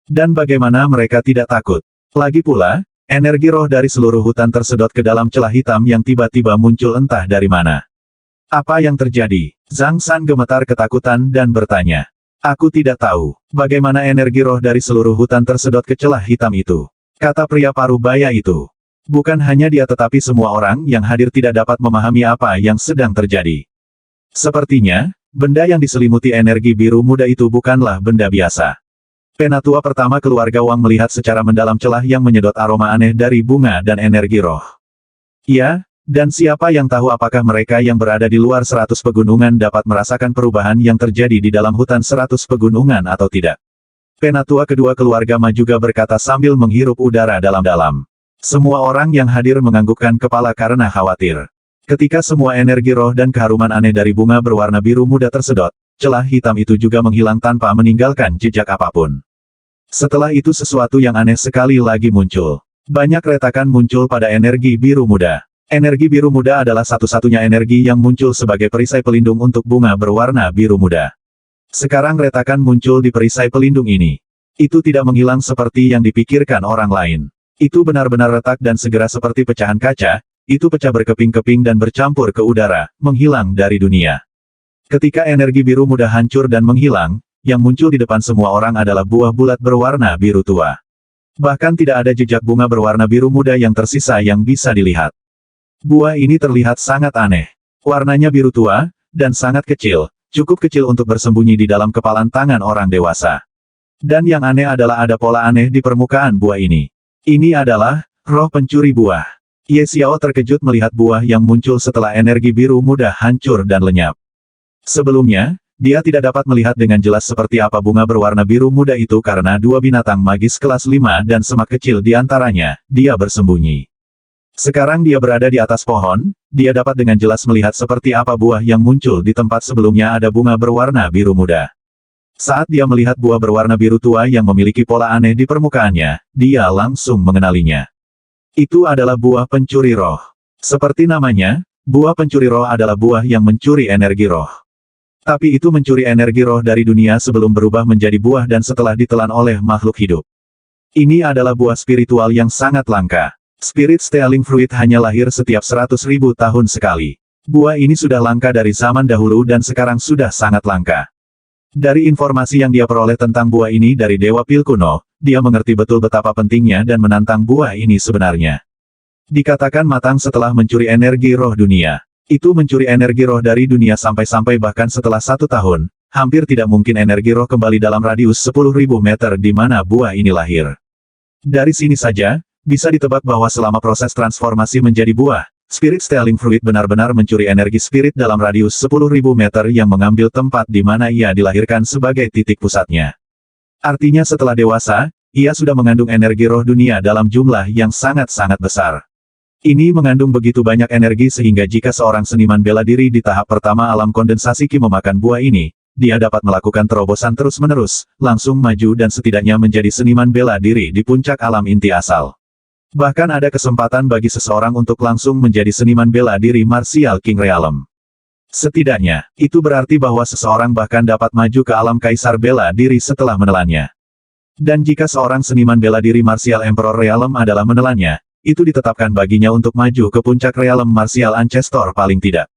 Dan bagaimana mereka tidak takut? Lagi pula, energi roh dari seluruh hutan tersedot ke dalam celah hitam yang tiba-tiba muncul entah dari mana. Apa yang terjadi? Zhang San gemetar ketakutan dan bertanya. Aku tidak tahu, bagaimana energi roh dari seluruh hutan tersedot ke celah hitam itu. Kata pria paruh baya itu. Bukan hanya dia tetapi semua orang yang hadir tidak dapat memahami apa yang sedang terjadi. Sepertinya, benda yang diselimuti energi biru muda itu bukanlah benda biasa. Penatua pertama keluarga Wang melihat secara mendalam celah yang menyedot aroma aneh dari bunga dan energi roh. Ya, dan siapa yang tahu apakah mereka yang berada di luar 100 pegunungan dapat merasakan perubahan yang terjadi di dalam hutan 100 pegunungan atau tidak. Penatua kedua keluarga Ma juga berkata sambil menghirup udara dalam-dalam. Semua orang yang hadir menganggukkan kepala karena khawatir. Ketika semua energi roh dan keharuman aneh dari bunga berwarna biru muda tersedot, celah hitam itu juga menghilang tanpa meninggalkan jejak apapun. Setelah itu sesuatu yang aneh sekali lagi muncul. Banyak retakan muncul pada energi biru muda. Energi biru muda adalah satu-satunya energi yang muncul sebagai perisai pelindung untuk bunga berwarna biru muda. Sekarang retakan muncul di perisai pelindung ini. Itu tidak menghilang seperti yang dipikirkan orang lain. Itu benar-benar retak dan segera seperti pecahan kaca, itu pecah berkeping-keping dan bercampur ke udara, menghilang dari dunia. Ketika energi biru muda hancur dan menghilang, yang muncul di depan semua orang adalah buah bulat berwarna biru tua. Bahkan tidak ada jejak bunga berwarna biru muda yang tersisa yang bisa dilihat. Buah ini terlihat sangat aneh. Warnanya biru tua, dan sangat kecil, cukup kecil untuk bersembunyi di dalam kepalan tangan orang dewasa. Dan yang aneh adalah ada pola aneh di permukaan buah ini. Ini adalah roh pencuri buah. Ye Xiao terkejut melihat buah yang muncul setelah energi biru muda hancur dan lenyap. Sebelumnya, dia tidak dapat melihat dengan jelas seperti apa bunga berwarna biru muda itu karena 2 binatang magis kelas 5 dan semak kecil di antaranya, dia bersembunyi. Sekarang dia berada di atas pohon, dia dapat dengan jelas melihat seperti apa buah yang muncul di tempat sebelumnya ada bunga berwarna biru muda. Saat dia melihat buah berwarna biru tua yang memiliki pola aneh di permukaannya, dia langsung mengenalinya. Itu adalah buah pencuri roh. Seperti namanya, buah pencuri roh adalah buah yang mencuri energi roh. Tapi itu mencuri energi roh dari dunia sebelum berubah menjadi buah dan setelah ditelan oleh makhluk hidup. Ini adalah buah spiritual yang sangat langka. Spirit Stealing Fruit hanya lahir setiap 100.000 tahun sekali. Buah ini sudah langka dari zaman dahulu dan sekarang sudah sangat langka. Dari informasi yang dia peroleh tentang buah ini dari Dewa Pil kuno, dia mengerti betul betapa pentingnya dan menantang buah ini sebenarnya. Dikatakan matang setelah mencuri energi roh dunia. Itu mencuri energi roh dari dunia sampai-sampai bahkan setelah 1 tahun, hampir tidak mungkin energi roh kembali dalam radius 10.000 meter di mana buah ini lahir. Dari sini saja, bisa ditebak bahwa selama proses transformasi menjadi buah, Spirit Stealing Fruit benar-benar mencuri energi spirit dalam radius 10.000 meter yang mengambil tempat di mana ia dilahirkan sebagai titik pusatnya. Artinya setelah dewasa, ia sudah mengandung energi roh dunia dalam jumlah yang sangat-sangat besar. Ini mengandung begitu banyak energi sehingga jika seorang seniman bela diri di tahap pertama alam kondensasi Qi memakan buah ini, dia dapat melakukan terobosan terus-menerus, langsung maju dan setidaknya menjadi seniman bela diri di puncak alam inti asal. Bahkan ada kesempatan bagi seseorang untuk langsung menjadi seniman bela diri Martial King Realm. Setidaknya, itu berarti bahwa seseorang bahkan dapat maju ke alam kaisar bela diri setelah menelannya. Dan jika seorang seniman bela diri Martial Emperor Realm adalah menelannya, itu ditetapkan baginya untuk maju ke puncak Realm Martial Ancestor paling tidak.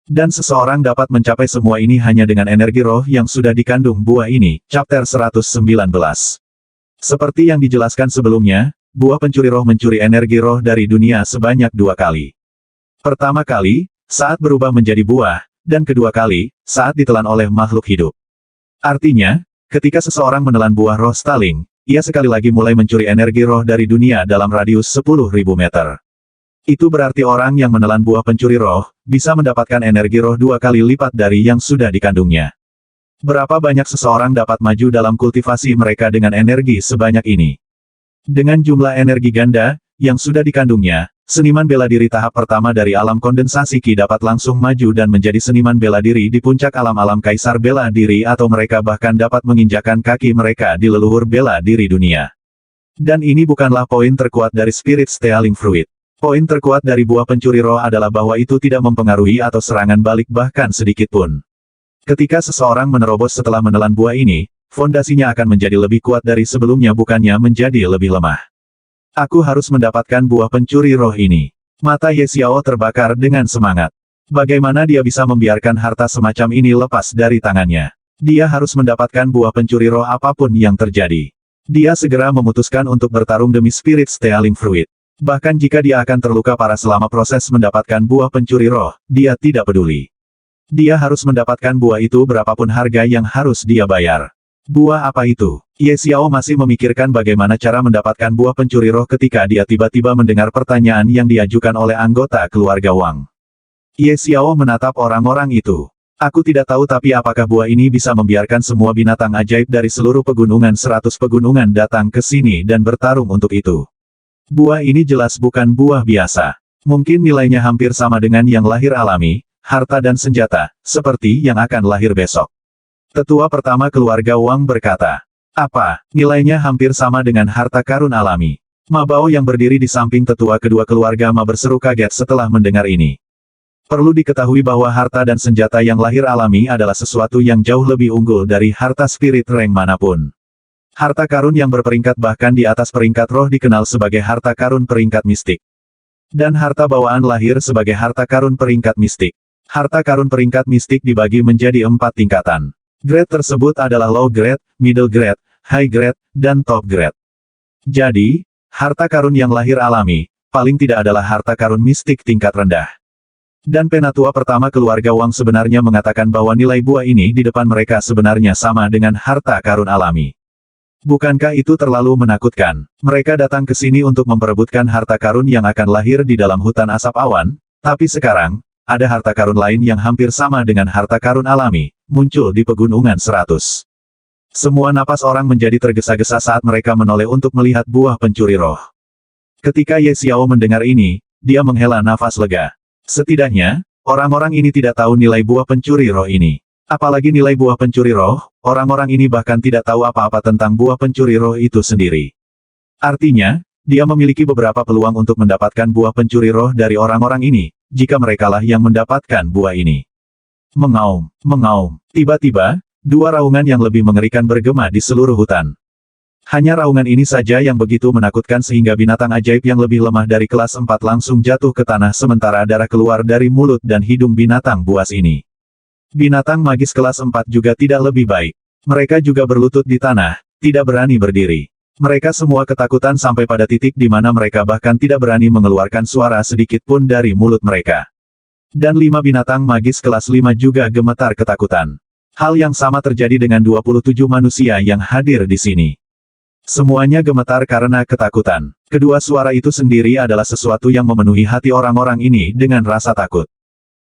Dan seseorang dapat mencapai semua ini hanya dengan energi roh yang sudah dikandung buah ini, Chapter 119. Seperti yang dijelaskan sebelumnya, buah pencuri roh mencuri energi roh dari dunia sebanyak 2 kali. Pertama kali, saat berubah menjadi buah, dan kedua kali, saat ditelan oleh makhluk hidup. Artinya, ketika seseorang menelan buah roh Staling, ia sekali lagi mulai mencuri energi roh dari dunia dalam radius 10.000 meter. Itu berarti orang yang menelan buah pencuri roh, bisa mendapatkan energi roh 2 kali lipat dari yang sudah dikandungnya. Berapa banyak seseorang dapat maju dalam kultivasi mereka dengan energi sebanyak ini? Dengan jumlah energi ganda, yang sudah dikandungnya, Seniman bela diri tahap pertama dari alam kondensasi Ki dapat langsung maju dan menjadi seniman bela diri di puncak alam-alam kaisar bela diri atau mereka bahkan dapat menginjakan kaki mereka di leluhur bela diri dunia. Dan ini bukanlah poin terkuat dari Spirit Stealing Fruit. Poin terkuat dari buah pencuri roh adalah bahwa itu tidak mempengaruhi atau serangan balik bahkan sedikit pun. Ketika seseorang menerobos setelah menelan buah ini, fondasinya akan menjadi lebih kuat dari sebelumnya bukannya menjadi lebih lemah. Aku harus mendapatkan buah pencuri roh ini. Mata Ye Xiao terbakar dengan semangat. Bagaimana dia bisa membiarkan harta semacam ini lepas dari tangannya? Dia harus mendapatkan buah pencuri roh apapun yang terjadi. Dia segera memutuskan untuk bertarung demi Spirit Stealing Fruit. Bahkan jika dia akan terluka parah selama proses mendapatkan buah pencuri roh, dia tidak peduli. Dia harus mendapatkan buah itu berapapun harga yang harus dia bayar. Buah apa itu? Ye Xiao masih memikirkan bagaimana cara mendapatkan buah pencuri roh ketika dia tiba-tiba mendengar pertanyaan yang diajukan oleh anggota keluarga Wang. Ye Xiao menatap orang-orang itu. Aku tidak tahu tapi apakah buah ini bisa membiarkan semua binatang ajaib dari seluruh pegunungan 100 pegunungan datang ke sini dan bertarung untuk itu. Buah ini jelas bukan buah biasa. Mungkin nilainya hampir sama dengan yang lahir alami, harta dan senjata, seperti yang akan lahir besok. Tetua pertama keluarga Wang berkata. Apa, nilainya hampir sama dengan harta karun alami. Ma Bao yang berdiri di samping tetua kedua keluarga Ma berseru kaget setelah mendengar ini. Perlu diketahui bahwa harta dan senjata yang lahir alami adalah sesuatu yang jauh lebih unggul dari harta spirit rank manapun. Harta karun yang berperingkat bahkan di atas peringkat roh dikenal sebagai harta karun peringkat mistik. Dan harta bawaan lahir sebagai harta karun peringkat mistik. Harta karun peringkat mistik dibagi menjadi 4 tingkatan. Grade tersebut adalah low grade, middle grade, high grade, dan top grade. Jadi, harta karun yang lahir alami, paling tidak adalah harta karun mistik tingkat rendah. Dan penatua pertama keluarga Wang sebenarnya mengatakan bahwa nilai buah ini di depan mereka sebenarnya sama dengan harta karun alami. Bukankah itu terlalu menakutkan? Mereka datang ke sini untuk memperebutkan harta karun yang akan lahir di dalam hutan asap awan, tapi sekarang, ada harta karun lain yang hampir sama dengan harta karun alami, muncul di pegunungan 100. Semua napas orang menjadi tergesa-gesa saat mereka menoleh untuk melihat buah pencuri roh. Ketika Ye Xiao mendengar ini, dia menghela nafas lega. Setidaknya, orang-orang ini tidak tahu nilai buah pencuri roh ini. Apalagi nilai buah pencuri roh, orang-orang ini bahkan tidak tahu apa-apa tentang buah pencuri roh itu sendiri. Artinya, dia memiliki beberapa peluang untuk mendapatkan buah pencuri roh dari orang-orang ini, jika merekalah yang mendapatkan buah ini. Mengaum, mengaum. Tiba-tiba, dua raungan yang lebih mengerikan bergema di seluruh hutan. Hanya raungan ini saja yang begitu menakutkan sehingga binatang ajaib yang lebih lemah dari kelas 4 langsung jatuh ke tanah sementara darah keluar dari mulut dan hidung binatang buas ini. Binatang magis kelas 4 juga tidak lebih baik. Mereka juga berlutut di tanah, tidak berani berdiri. Mereka semua ketakutan sampai pada titik di mana mereka bahkan tidak berani mengeluarkan suara sedikit pun dari mulut mereka. Dan 5 binatang magis kelas 5 juga gemetar ketakutan. Hal yang sama terjadi dengan 27 manusia yang hadir di sini. Semuanya gemetar karena ketakutan. Kedua suara itu sendiri adalah sesuatu yang memenuhi hati orang-orang ini dengan rasa takut.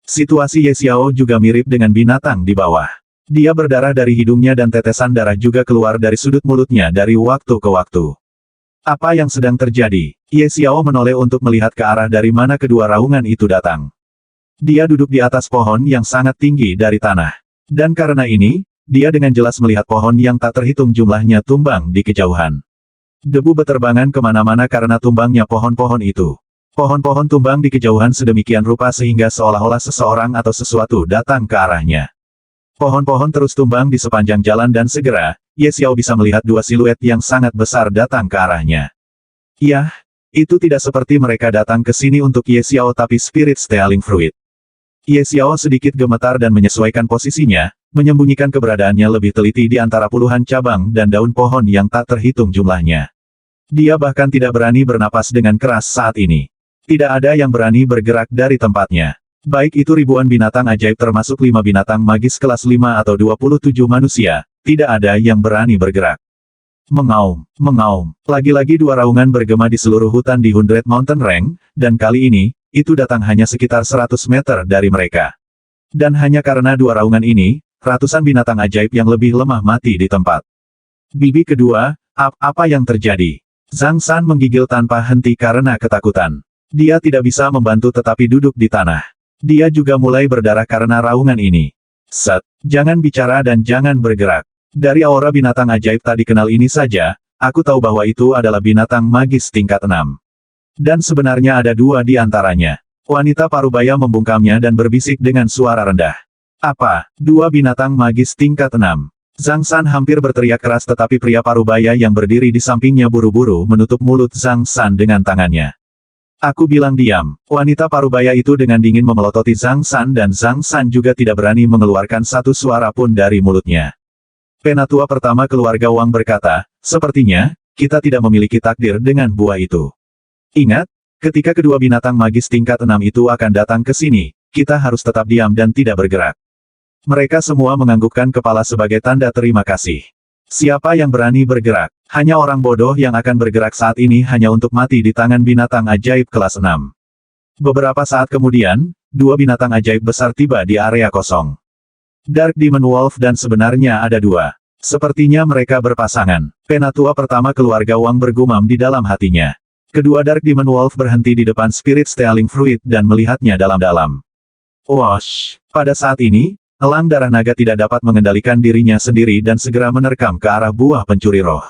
Situasi Ye Xiao juga mirip dengan binatang di bawah. Dia berdarah dari hidungnya dan tetesan darah juga keluar dari sudut mulutnya dari waktu ke waktu. Apa yang sedang terjadi? Ye Xiao menoleh untuk melihat ke arah dari mana kedua raungan itu datang. Dia duduk di atas pohon yang sangat tinggi dari tanah. Dan karena ini, dia dengan jelas melihat pohon yang tak terhitung jumlahnya tumbang di kejauhan. Debu beterbangan kemana-mana karena tumbangnya pohon-pohon itu. Pohon-pohon tumbang di kejauhan sedemikian rupa sehingga seolah-olah seseorang atau sesuatu datang ke arahnya. Pohon-pohon terus tumbang di sepanjang jalan dan segera, Ye Xiao bisa melihat dua siluet yang sangat besar datang ke arahnya. Yah, itu tidak seperti mereka datang ke sini untuk Ye Xiao tapi Spirit Stealing Fruit. Ye Xiao sedikit gemetar dan menyesuaikan posisinya, menyembunyikan keberadaannya lebih teliti di antara puluhan cabang dan daun pohon yang tak terhitung jumlahnya. Dia bahkan tidak berani bernapas dengan keras saat ini. Tidak ada yang berani bergerak dari tempatnya. Baik itu ribuan binatang ajaib termasuk 5 binatang magis kelas 5 atau 27 manusia, tidak ada yang berani bergerak. Mengaum, mengaum. Lagi-lagi dua raungan bergema di seluruh hutan di Hundred Mountain Range, dan kali ini, itu datang hanya sekitar 100 meter dari mereka. Dan hanya karena dua raungan ini, ratusan binatang ajaib yang lebih lemah mati di tempat. Bibi kedua, apa yang terjadi? Zhang San menggigil tanpa henti karena ketakutan. Dia tidak bisa membantu tetapi duduk di tanah. Dia juga mulai berdarah karena raungan ini. Set, jangan bicara dan jangan bergerak. Dari aura binatang ajaib tak dikenal ini saja, aku tahu bahwa itu adalah binatang magis tingkat 6. Dan sebenarnya ada dua di antaranya. Wanita parubaya membungkamnya dan berbisik dengan suara rendah. Apa? Dua binatang magis tingkat 6. Zhang San hampir berteriak keras tetapi pria parubaya yang berdiri di sampingnya buru-buru menutup mulut Zhang San dengan tangannya. Aku bilang diam. Wanita parubaya itu dengan dingin memelototi Zhang San dan Zhang San juga tidak berani mengeluarkan satu suara pun dari mulutnya. Penatua pertama keluarga Wang berkata, sepertinya, kita tidak memiliki takdir dengan buah itu. Ingat, ketika kedua binatang magis tingkat 6 itu akan datang ke sini, kita harus tetap diam dan tidak bergerak. Mereka semua menganggukkan kepala sebagai tanda terima kasih. Siapa yang berani bergerak? Hanya orang bodoh yang akan bergerak saat ini hanya untuk mati di tangan binatang ajaib kelas 6. Beberapa saat kemudian, dua binatang ajaib besar tiba di area kosong. Dark Demon Wolf dan sebenarnya ada dua. Sepertinya mereka berpasangan. Penatua pertama keluarga Wang bergumam di dalam hatinya. Kedua Dark Demon Wolf berhenti di depan Spirit Stealing Fruit dan melihatnya dalam-dalam. Wosh! Pada saat ini, elang darah naga tidak dapat mengendalikan dirinya sendiri dan segera menerkam ke arah buah pencuri roh.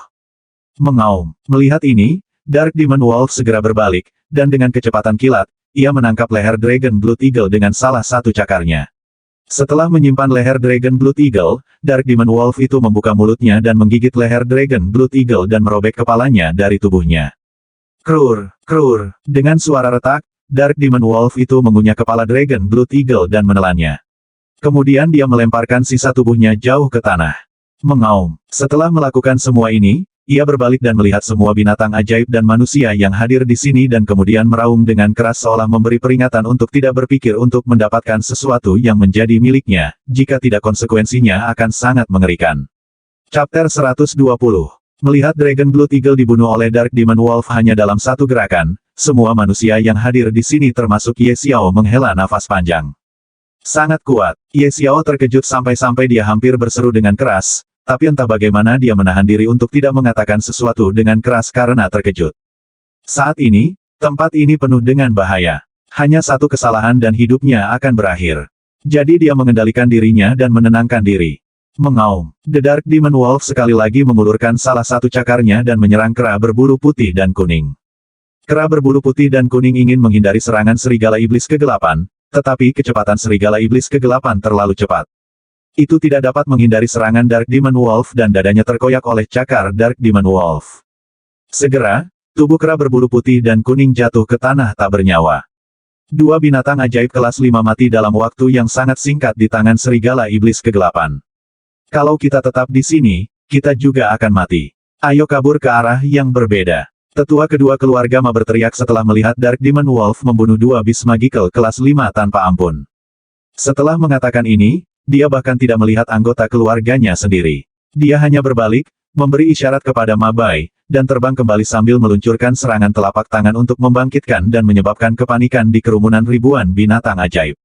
Mengaum. Melihat ini, Dark Demon Wolf segera berbalik, dan dengan kecepatan kilat, ia menangkap leher Dragon Blood Eagle dengan salah satu cakarnya. Setelah menyimpan leher Dragon Blood Eagle, Dark Demon Wolf itu membuka mulutnya dan menggigit leher Dragon Blood Eagle dan merobek kepalanya dari tubuhnya. Krur, krur. Dengan suara retak, Dark Demon Wolf itu mengunyah kepala Dragon Blood Eagle dan menelannya. Kemudian dia melemparkan sisa tubuhnya jauh ke tanah. Mengaum. Setelah melakukan semua ini, ia berbalik dan melihat semua binatang ajaib dan manusia yang hadir di sini dan kemudian meraung dengan keras seolah memberi peringatan untuk tidak berpikir untuk mendapatkan sesuatu yang menjadi miliknya, jika tidak konsekuensinya akan sangat mengerikan. Chapter 120. Melihat Dragon Blood Eagle dibunuh oleh Dark Demon Wolf hanya dalam satu gerakan, semua manusia yang hadir di sini termasuk Ye Xiao menghela nafas panjang. Sangat kuat. Ye Xiao terkejut sampai-sampai dia hampir berseru dengan keras, tapi entah bagaimana dia menahan diri untuk tidak mengatakan sesuatu dengan keras karena terkejut. Saat ini, tempat ini penuh dengan bahaya. Hanya satu kesalahan dan hidupnya akan berakhir. Jadi dia mengendalikan dirinya dan menenangkan diri. Mengaum. The Dark Demon Wolf sekali lagi mengulurkan salah satu cakarnya dan menyerang kera berbulu putih dan kuning. Kera berbulu putih dan kuning ingin menghindari serangan serigala iblis kegelapan, tetapi kecepatan serigala iblis kegelapan terlalu cepat. Itu tidak dapat menghindari serangan Dark Demon Wolf dan dadanya terkoyak oleh cakar Dark Demon Wolf. Segera, tubuh kera berbulu putih dan kuning jatuh ke tanah tak bernyawa. Dua binatang ajaib kelas 5 mati dalam waktu yang sangat singkat di tangan serigala iblis kegelapan. Kalau kita tetap di sini, kita juga akan mati. Ayo kabur ke arah yang berbeda. Tetua kedua keluarga Ma berteriak setelah melihat Dark Demon Wolf membunuh dua Beast Magical kelas 5 tanpa ampun. Setelah mengatakan ini, dia bahkan tidak melihat anggota keluarganya sendiri. Dia hanya berbalik, memberi isyarat kepada Ma Bai, dan terbang kembali sambil meluncurkan serangan telapak tangan untuk membangkitkan dan menyebabkan kepanikan di kerumunan ribuan binatang ajaib.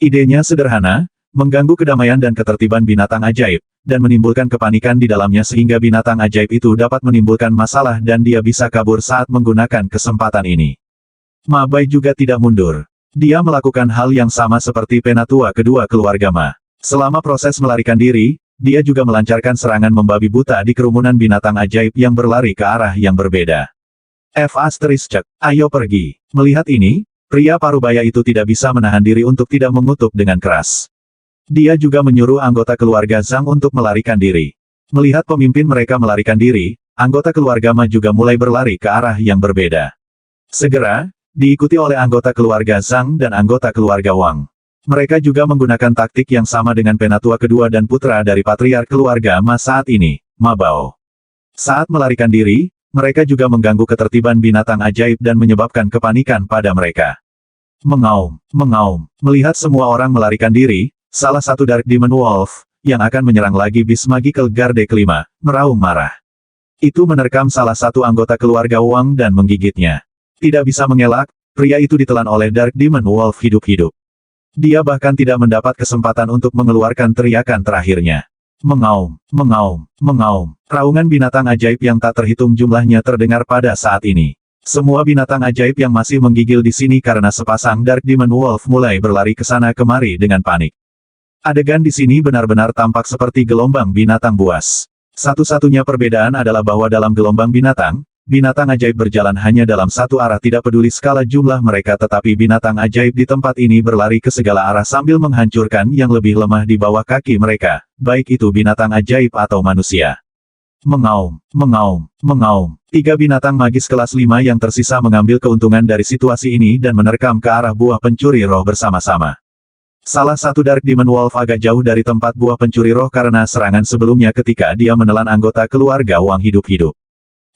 Idenya sederhana, mengganggu kedamaian dan ketertiban binatang ajaib, dan menimbulkan kepanikan di dalamnya sehingga binatang ajaib itu dapat menimbulkan masalah dan dia bisa kabur saat menggunakan kesempatan ini. Ma Bai juga tidak mundur. Dia melakukan hal yang sama seperti penatua kedua keluarga Ma. Selama proses melarikan diri, dia juga melancarkan serangan membabi buta di kerumunan binatang ajaib yang berlari ke arah yang berbeda. Ayo pergi. Melihat ini, pria parubaya itu tidak bisa menahan diri untuk tidak mengutuk dengan keras. Dia juga menyuruh anggota keluarga Zhang untuk melarikan diri. Melihat pemimpin mereka melarikan diri, anggota keluarga Ma juga mulai berlari ke arah yang berbeda. Segera, diikuti oleh anggota keluarga Zhang dan anggota keluarga Wang. Mereka juga menggunakan taktik yang sama dengan penatua kedua dan putra dari patriark keluarga Ma saat ini, Ma Bao. Saat melarikan diri, mereka juga mengganggu ketertiban binatang ajaib dan menyebabkan kepanikan pada mereka. Mengaum, mengaum. Melihat semua orang melarikan diri, salah satu Dark Demon Wolf, yang akan menyerang lagi Beast Magical Garde kelima, meraung marah. Itu menerkam salah satu anggota keluarga Wang dan menggigitnya. Tidak bisa mengelak, pria itu ditelan oleh Dark Demon Wolf hidup-hidup. Dia bahkan tidak mendapat kesempatan untuk mengeluarkan teriakan terakhirnya. Mengaum, mengaum, mengaum. Raungan binatang ajaib yang tak terhitung jumlahnya terdengar pada saat ini. Semua binatang ajaib yang masih menggigil di sini karena sepasang Dark Demon Wolf mulai berlari ke sana kemari dengan panik. Adegan di sini benar-benar tampak seperti gelombang binatang buas. Satu-satunya perbedaan adalah bahwa dalam gelombang binatang ajaib berjalan hanya dalam satu arah tidak peduli skala jumlah mereka, tetapi binatang ajaib di tempat ini berlari ke segala arah sambil menghancurkan yang lebih lemah di bawah kaki mereka, baik itu binatang ajaib atau manusia. Mengaum, mengaum, mengaum. 3 binatang magis kelas 5 yang tersisa mengambil keuntungan dari situasi ini dan menerkam ke arah buah pencuri roh bersama-sama. Salah satu Dark Demon Wolf agak jauh dari tempat buah pencuri roh karena serangan sebelumnya ketika dia menelan anggota keluarga Wang hidup-hidup.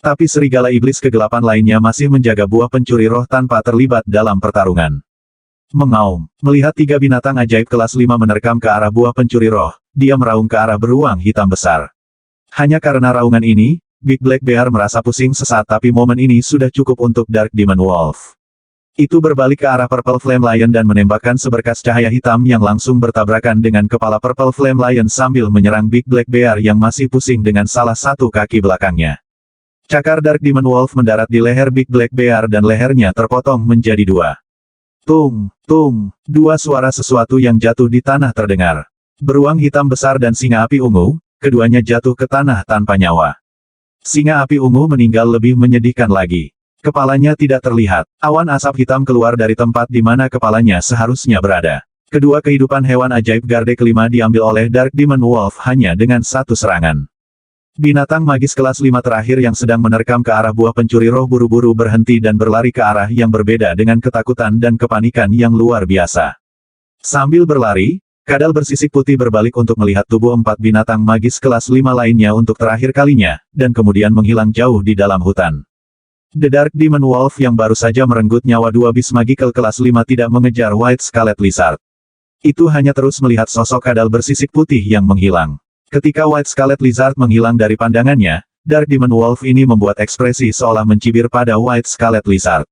Tapi serigala iblis kegelapan lainnya masih menjaga buah pencuri roh tanpa terlibat dalam pertarungan. Mengaum, melihat 3 binatang ajaib kelas 5 menerkam ke arah buah pencuri roh, dia meraung ke arah beruang hitam besar. Hanya karena raungan ini, Big Black Bear merasa pusing sesaat, tapi momen ini sudah cukup untuk Dark Demon Wolf. Itu berbalik ke arah Purple Flame Lion dan menembakkan seberkas cahaya hitam yang langsung bertabrakan dengan kepala Purple Flame Lion sambil menyerang Big Black Bear yang masih pusing dengan salah satu kaki belakangnya. Cakar Dark Demon Wolf mendarat di leher Big Black Bear dan lehernya terpotong menjadi 2. Tung, tung, 2 suara sesuatu yang jatuh di tanah terdengar. Beruang hitam besar dan singa api ungu, keduanya jatuh ke tanah tanpa nyawa. Singa api ungu meninggal lebih menyedihkan lagi. Kepalanya tidak terlihat. Awan asap hitam keluar dari tempat di mana kepalanya seharusnya berada. Kedua kehidupan hewan ajaib garde kelima diambil oleh Dark Demon Wolf hanya dengan satu serangan. Binatang magis kelas 5 terakhir yang sedang menerkam ke arah buah pencuri roh buru-buru berhenti dan berlari ke arah yang berbeda dengan ketakutan dan kepanikan yang luar biasa. Sambil berlari, kadal bersisik putih berbalik untuk melihat tubuh 4 binatang magis kelas 5 lainnya untuk terakhir kalinya, dan kemudian menghilang jauh di dalam hutan. The Dark Demon Wolf yang baru saja merenggut nyawa 2 bis magical kelas 5 tidak mengejar White Scarlet Lizard. Itu hanya terus melihat sosok kadal bersisik putih yang menghilang. Ketika White Scarlet Lizard menghilang dari pandangannya, Dark Demon Wolf ini membuat ekspresi seolah mencibir pada White Scarlet Lizard.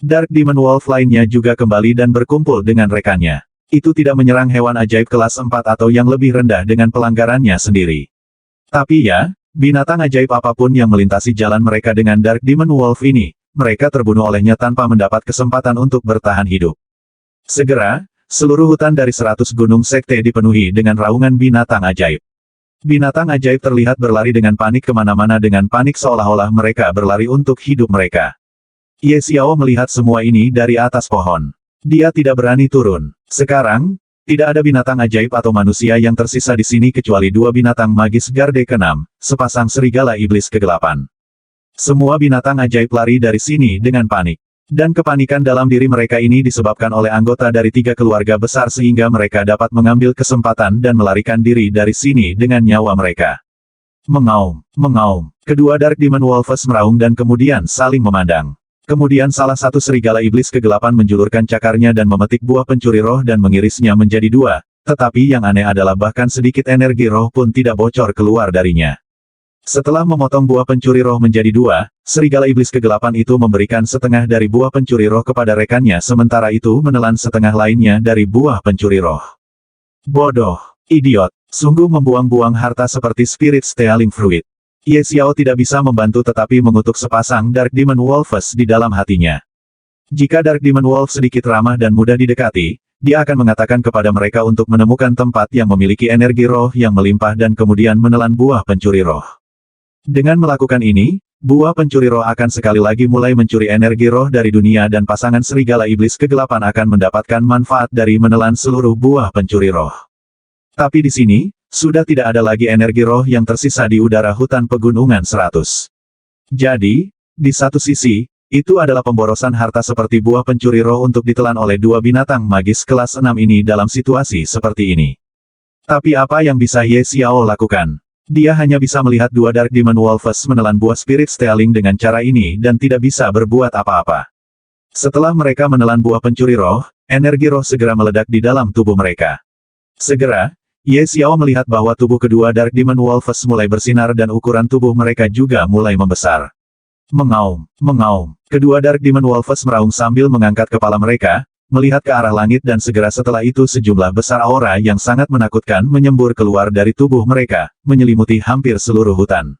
Dark Demon Wolf lainnya juga kembali dan berkumpul dengan rekannya. Itu tidak menyerang hewan ajaib kelas 4 atau yang lebih rendah dengan pelanggarannya sendiri. Tapi ya, binatang ajaib apapun yang melintasi jalan mereka dengan Dark Demon Wolf ini, mereka terbunuh olehnya tanpa mendapat kesempatan untuk bertahan hidup. Segera, seluruh hutan dari 100 gunung sekte dipenuhi dengan raungan binatang ajaib. Binatang ajaib terlihat berlari dengan panik kemana-mana dengan panik seolah-olah mereka berlari untuk hidup mereka. Ye Xiao melihat semua ini dari atas pohon. Dia tidak berani turun. Sekarang, tidak ada binatang ajaib atau manusia yang tersisa di sini kecuali 2 binatang magis garde ke-6, sepasang serigala iblis kegelapan. Semua binatang ajaib lari dari sini dengan panik. Dan kepanikan dalam diri mereka ini disebabkan oleh anggota dari 3 keluarga besar sehingga mereka dapat mengambil kesempatan dan melarikan diri dari sini dengan nyawa mereka. Mengaum, mengaum. Kedua Dark Demon Wolves meraung dan kemudian saling memandang. Kemudian salah satu serigala iblis kegelapan menjulurkan cakarnya dan memetik buah pencuri roh dan mengirisnya menjadi 2, tetapi yang aneh adalah bahkan sedikit energi roh pun tidak bocor keluar darinya. Setelah memotong buah pencuri roh menjadi 2, serigala iblis kegelapan itu memberikan setengah dari buah pencuri roh kepada rekannya sementara itu menelan setengah lainnya dari buah pencuri roh. Bodoh, idiot, sungguh membuang-buang harta seperti Spirit Stealing Fruit. Ye Xiao tidak bisa membantu tetapi mengutuk sepasang Dark Demon Wolves di dalam hatinya. Jika Dark Demon Wolf sedikit ramah dan mudah didekati, dia akan mengatakan kepada mereka untuk menemukan tempat yang memiliki energi roh yang melimpah dan kemudian menelan buah pencuri roh. Dengan melakukan ini, buah pencuri roh akan sekali lagi mulai mencuri energi roh dari dunia dan pasangan serigala iblis kegelapan akan mendapatkan manfaat dari menelan seluruh buah pencuri roh. Tapi di sini, sudah tidak ada lagi energi roh yang tersisa di udara hutan pegunungan 100. Jadi, di satu sisi, itu adalah pemborosan harta seperti buah pencuri roh untuk ditelan oleh 2 binatang magis kelas 6 ini dalam situasi seperti ini. Tapi apa yang bisa Ye Xiao lakukan? Dia hanya bisa melihat 2 Dark Demon Wolves menelan buah Spirit Stealing dengan cara ini dan tidak bisa berbuat apa-apa. Setelah mereka menelan buah pencuri roh, energi roh segera meledak di dalam tubuh mereka. Segera, Ye Xiao melihat bahwa tubuh kedua Dark Demon Wolves mulai bersinar dan ukuran tubuh mereka juga mulai membesar. Mengaum, mengaum. Kedua Dark Demon Wolves meraung sambil mengangkat kepala mereka, melihat ke arah langit dan segera setelah itu sejumlah besar aura yang sangat menakutkan menyembur keluar dari tubuh mereka, menyelimuti hampir seluruh hutan.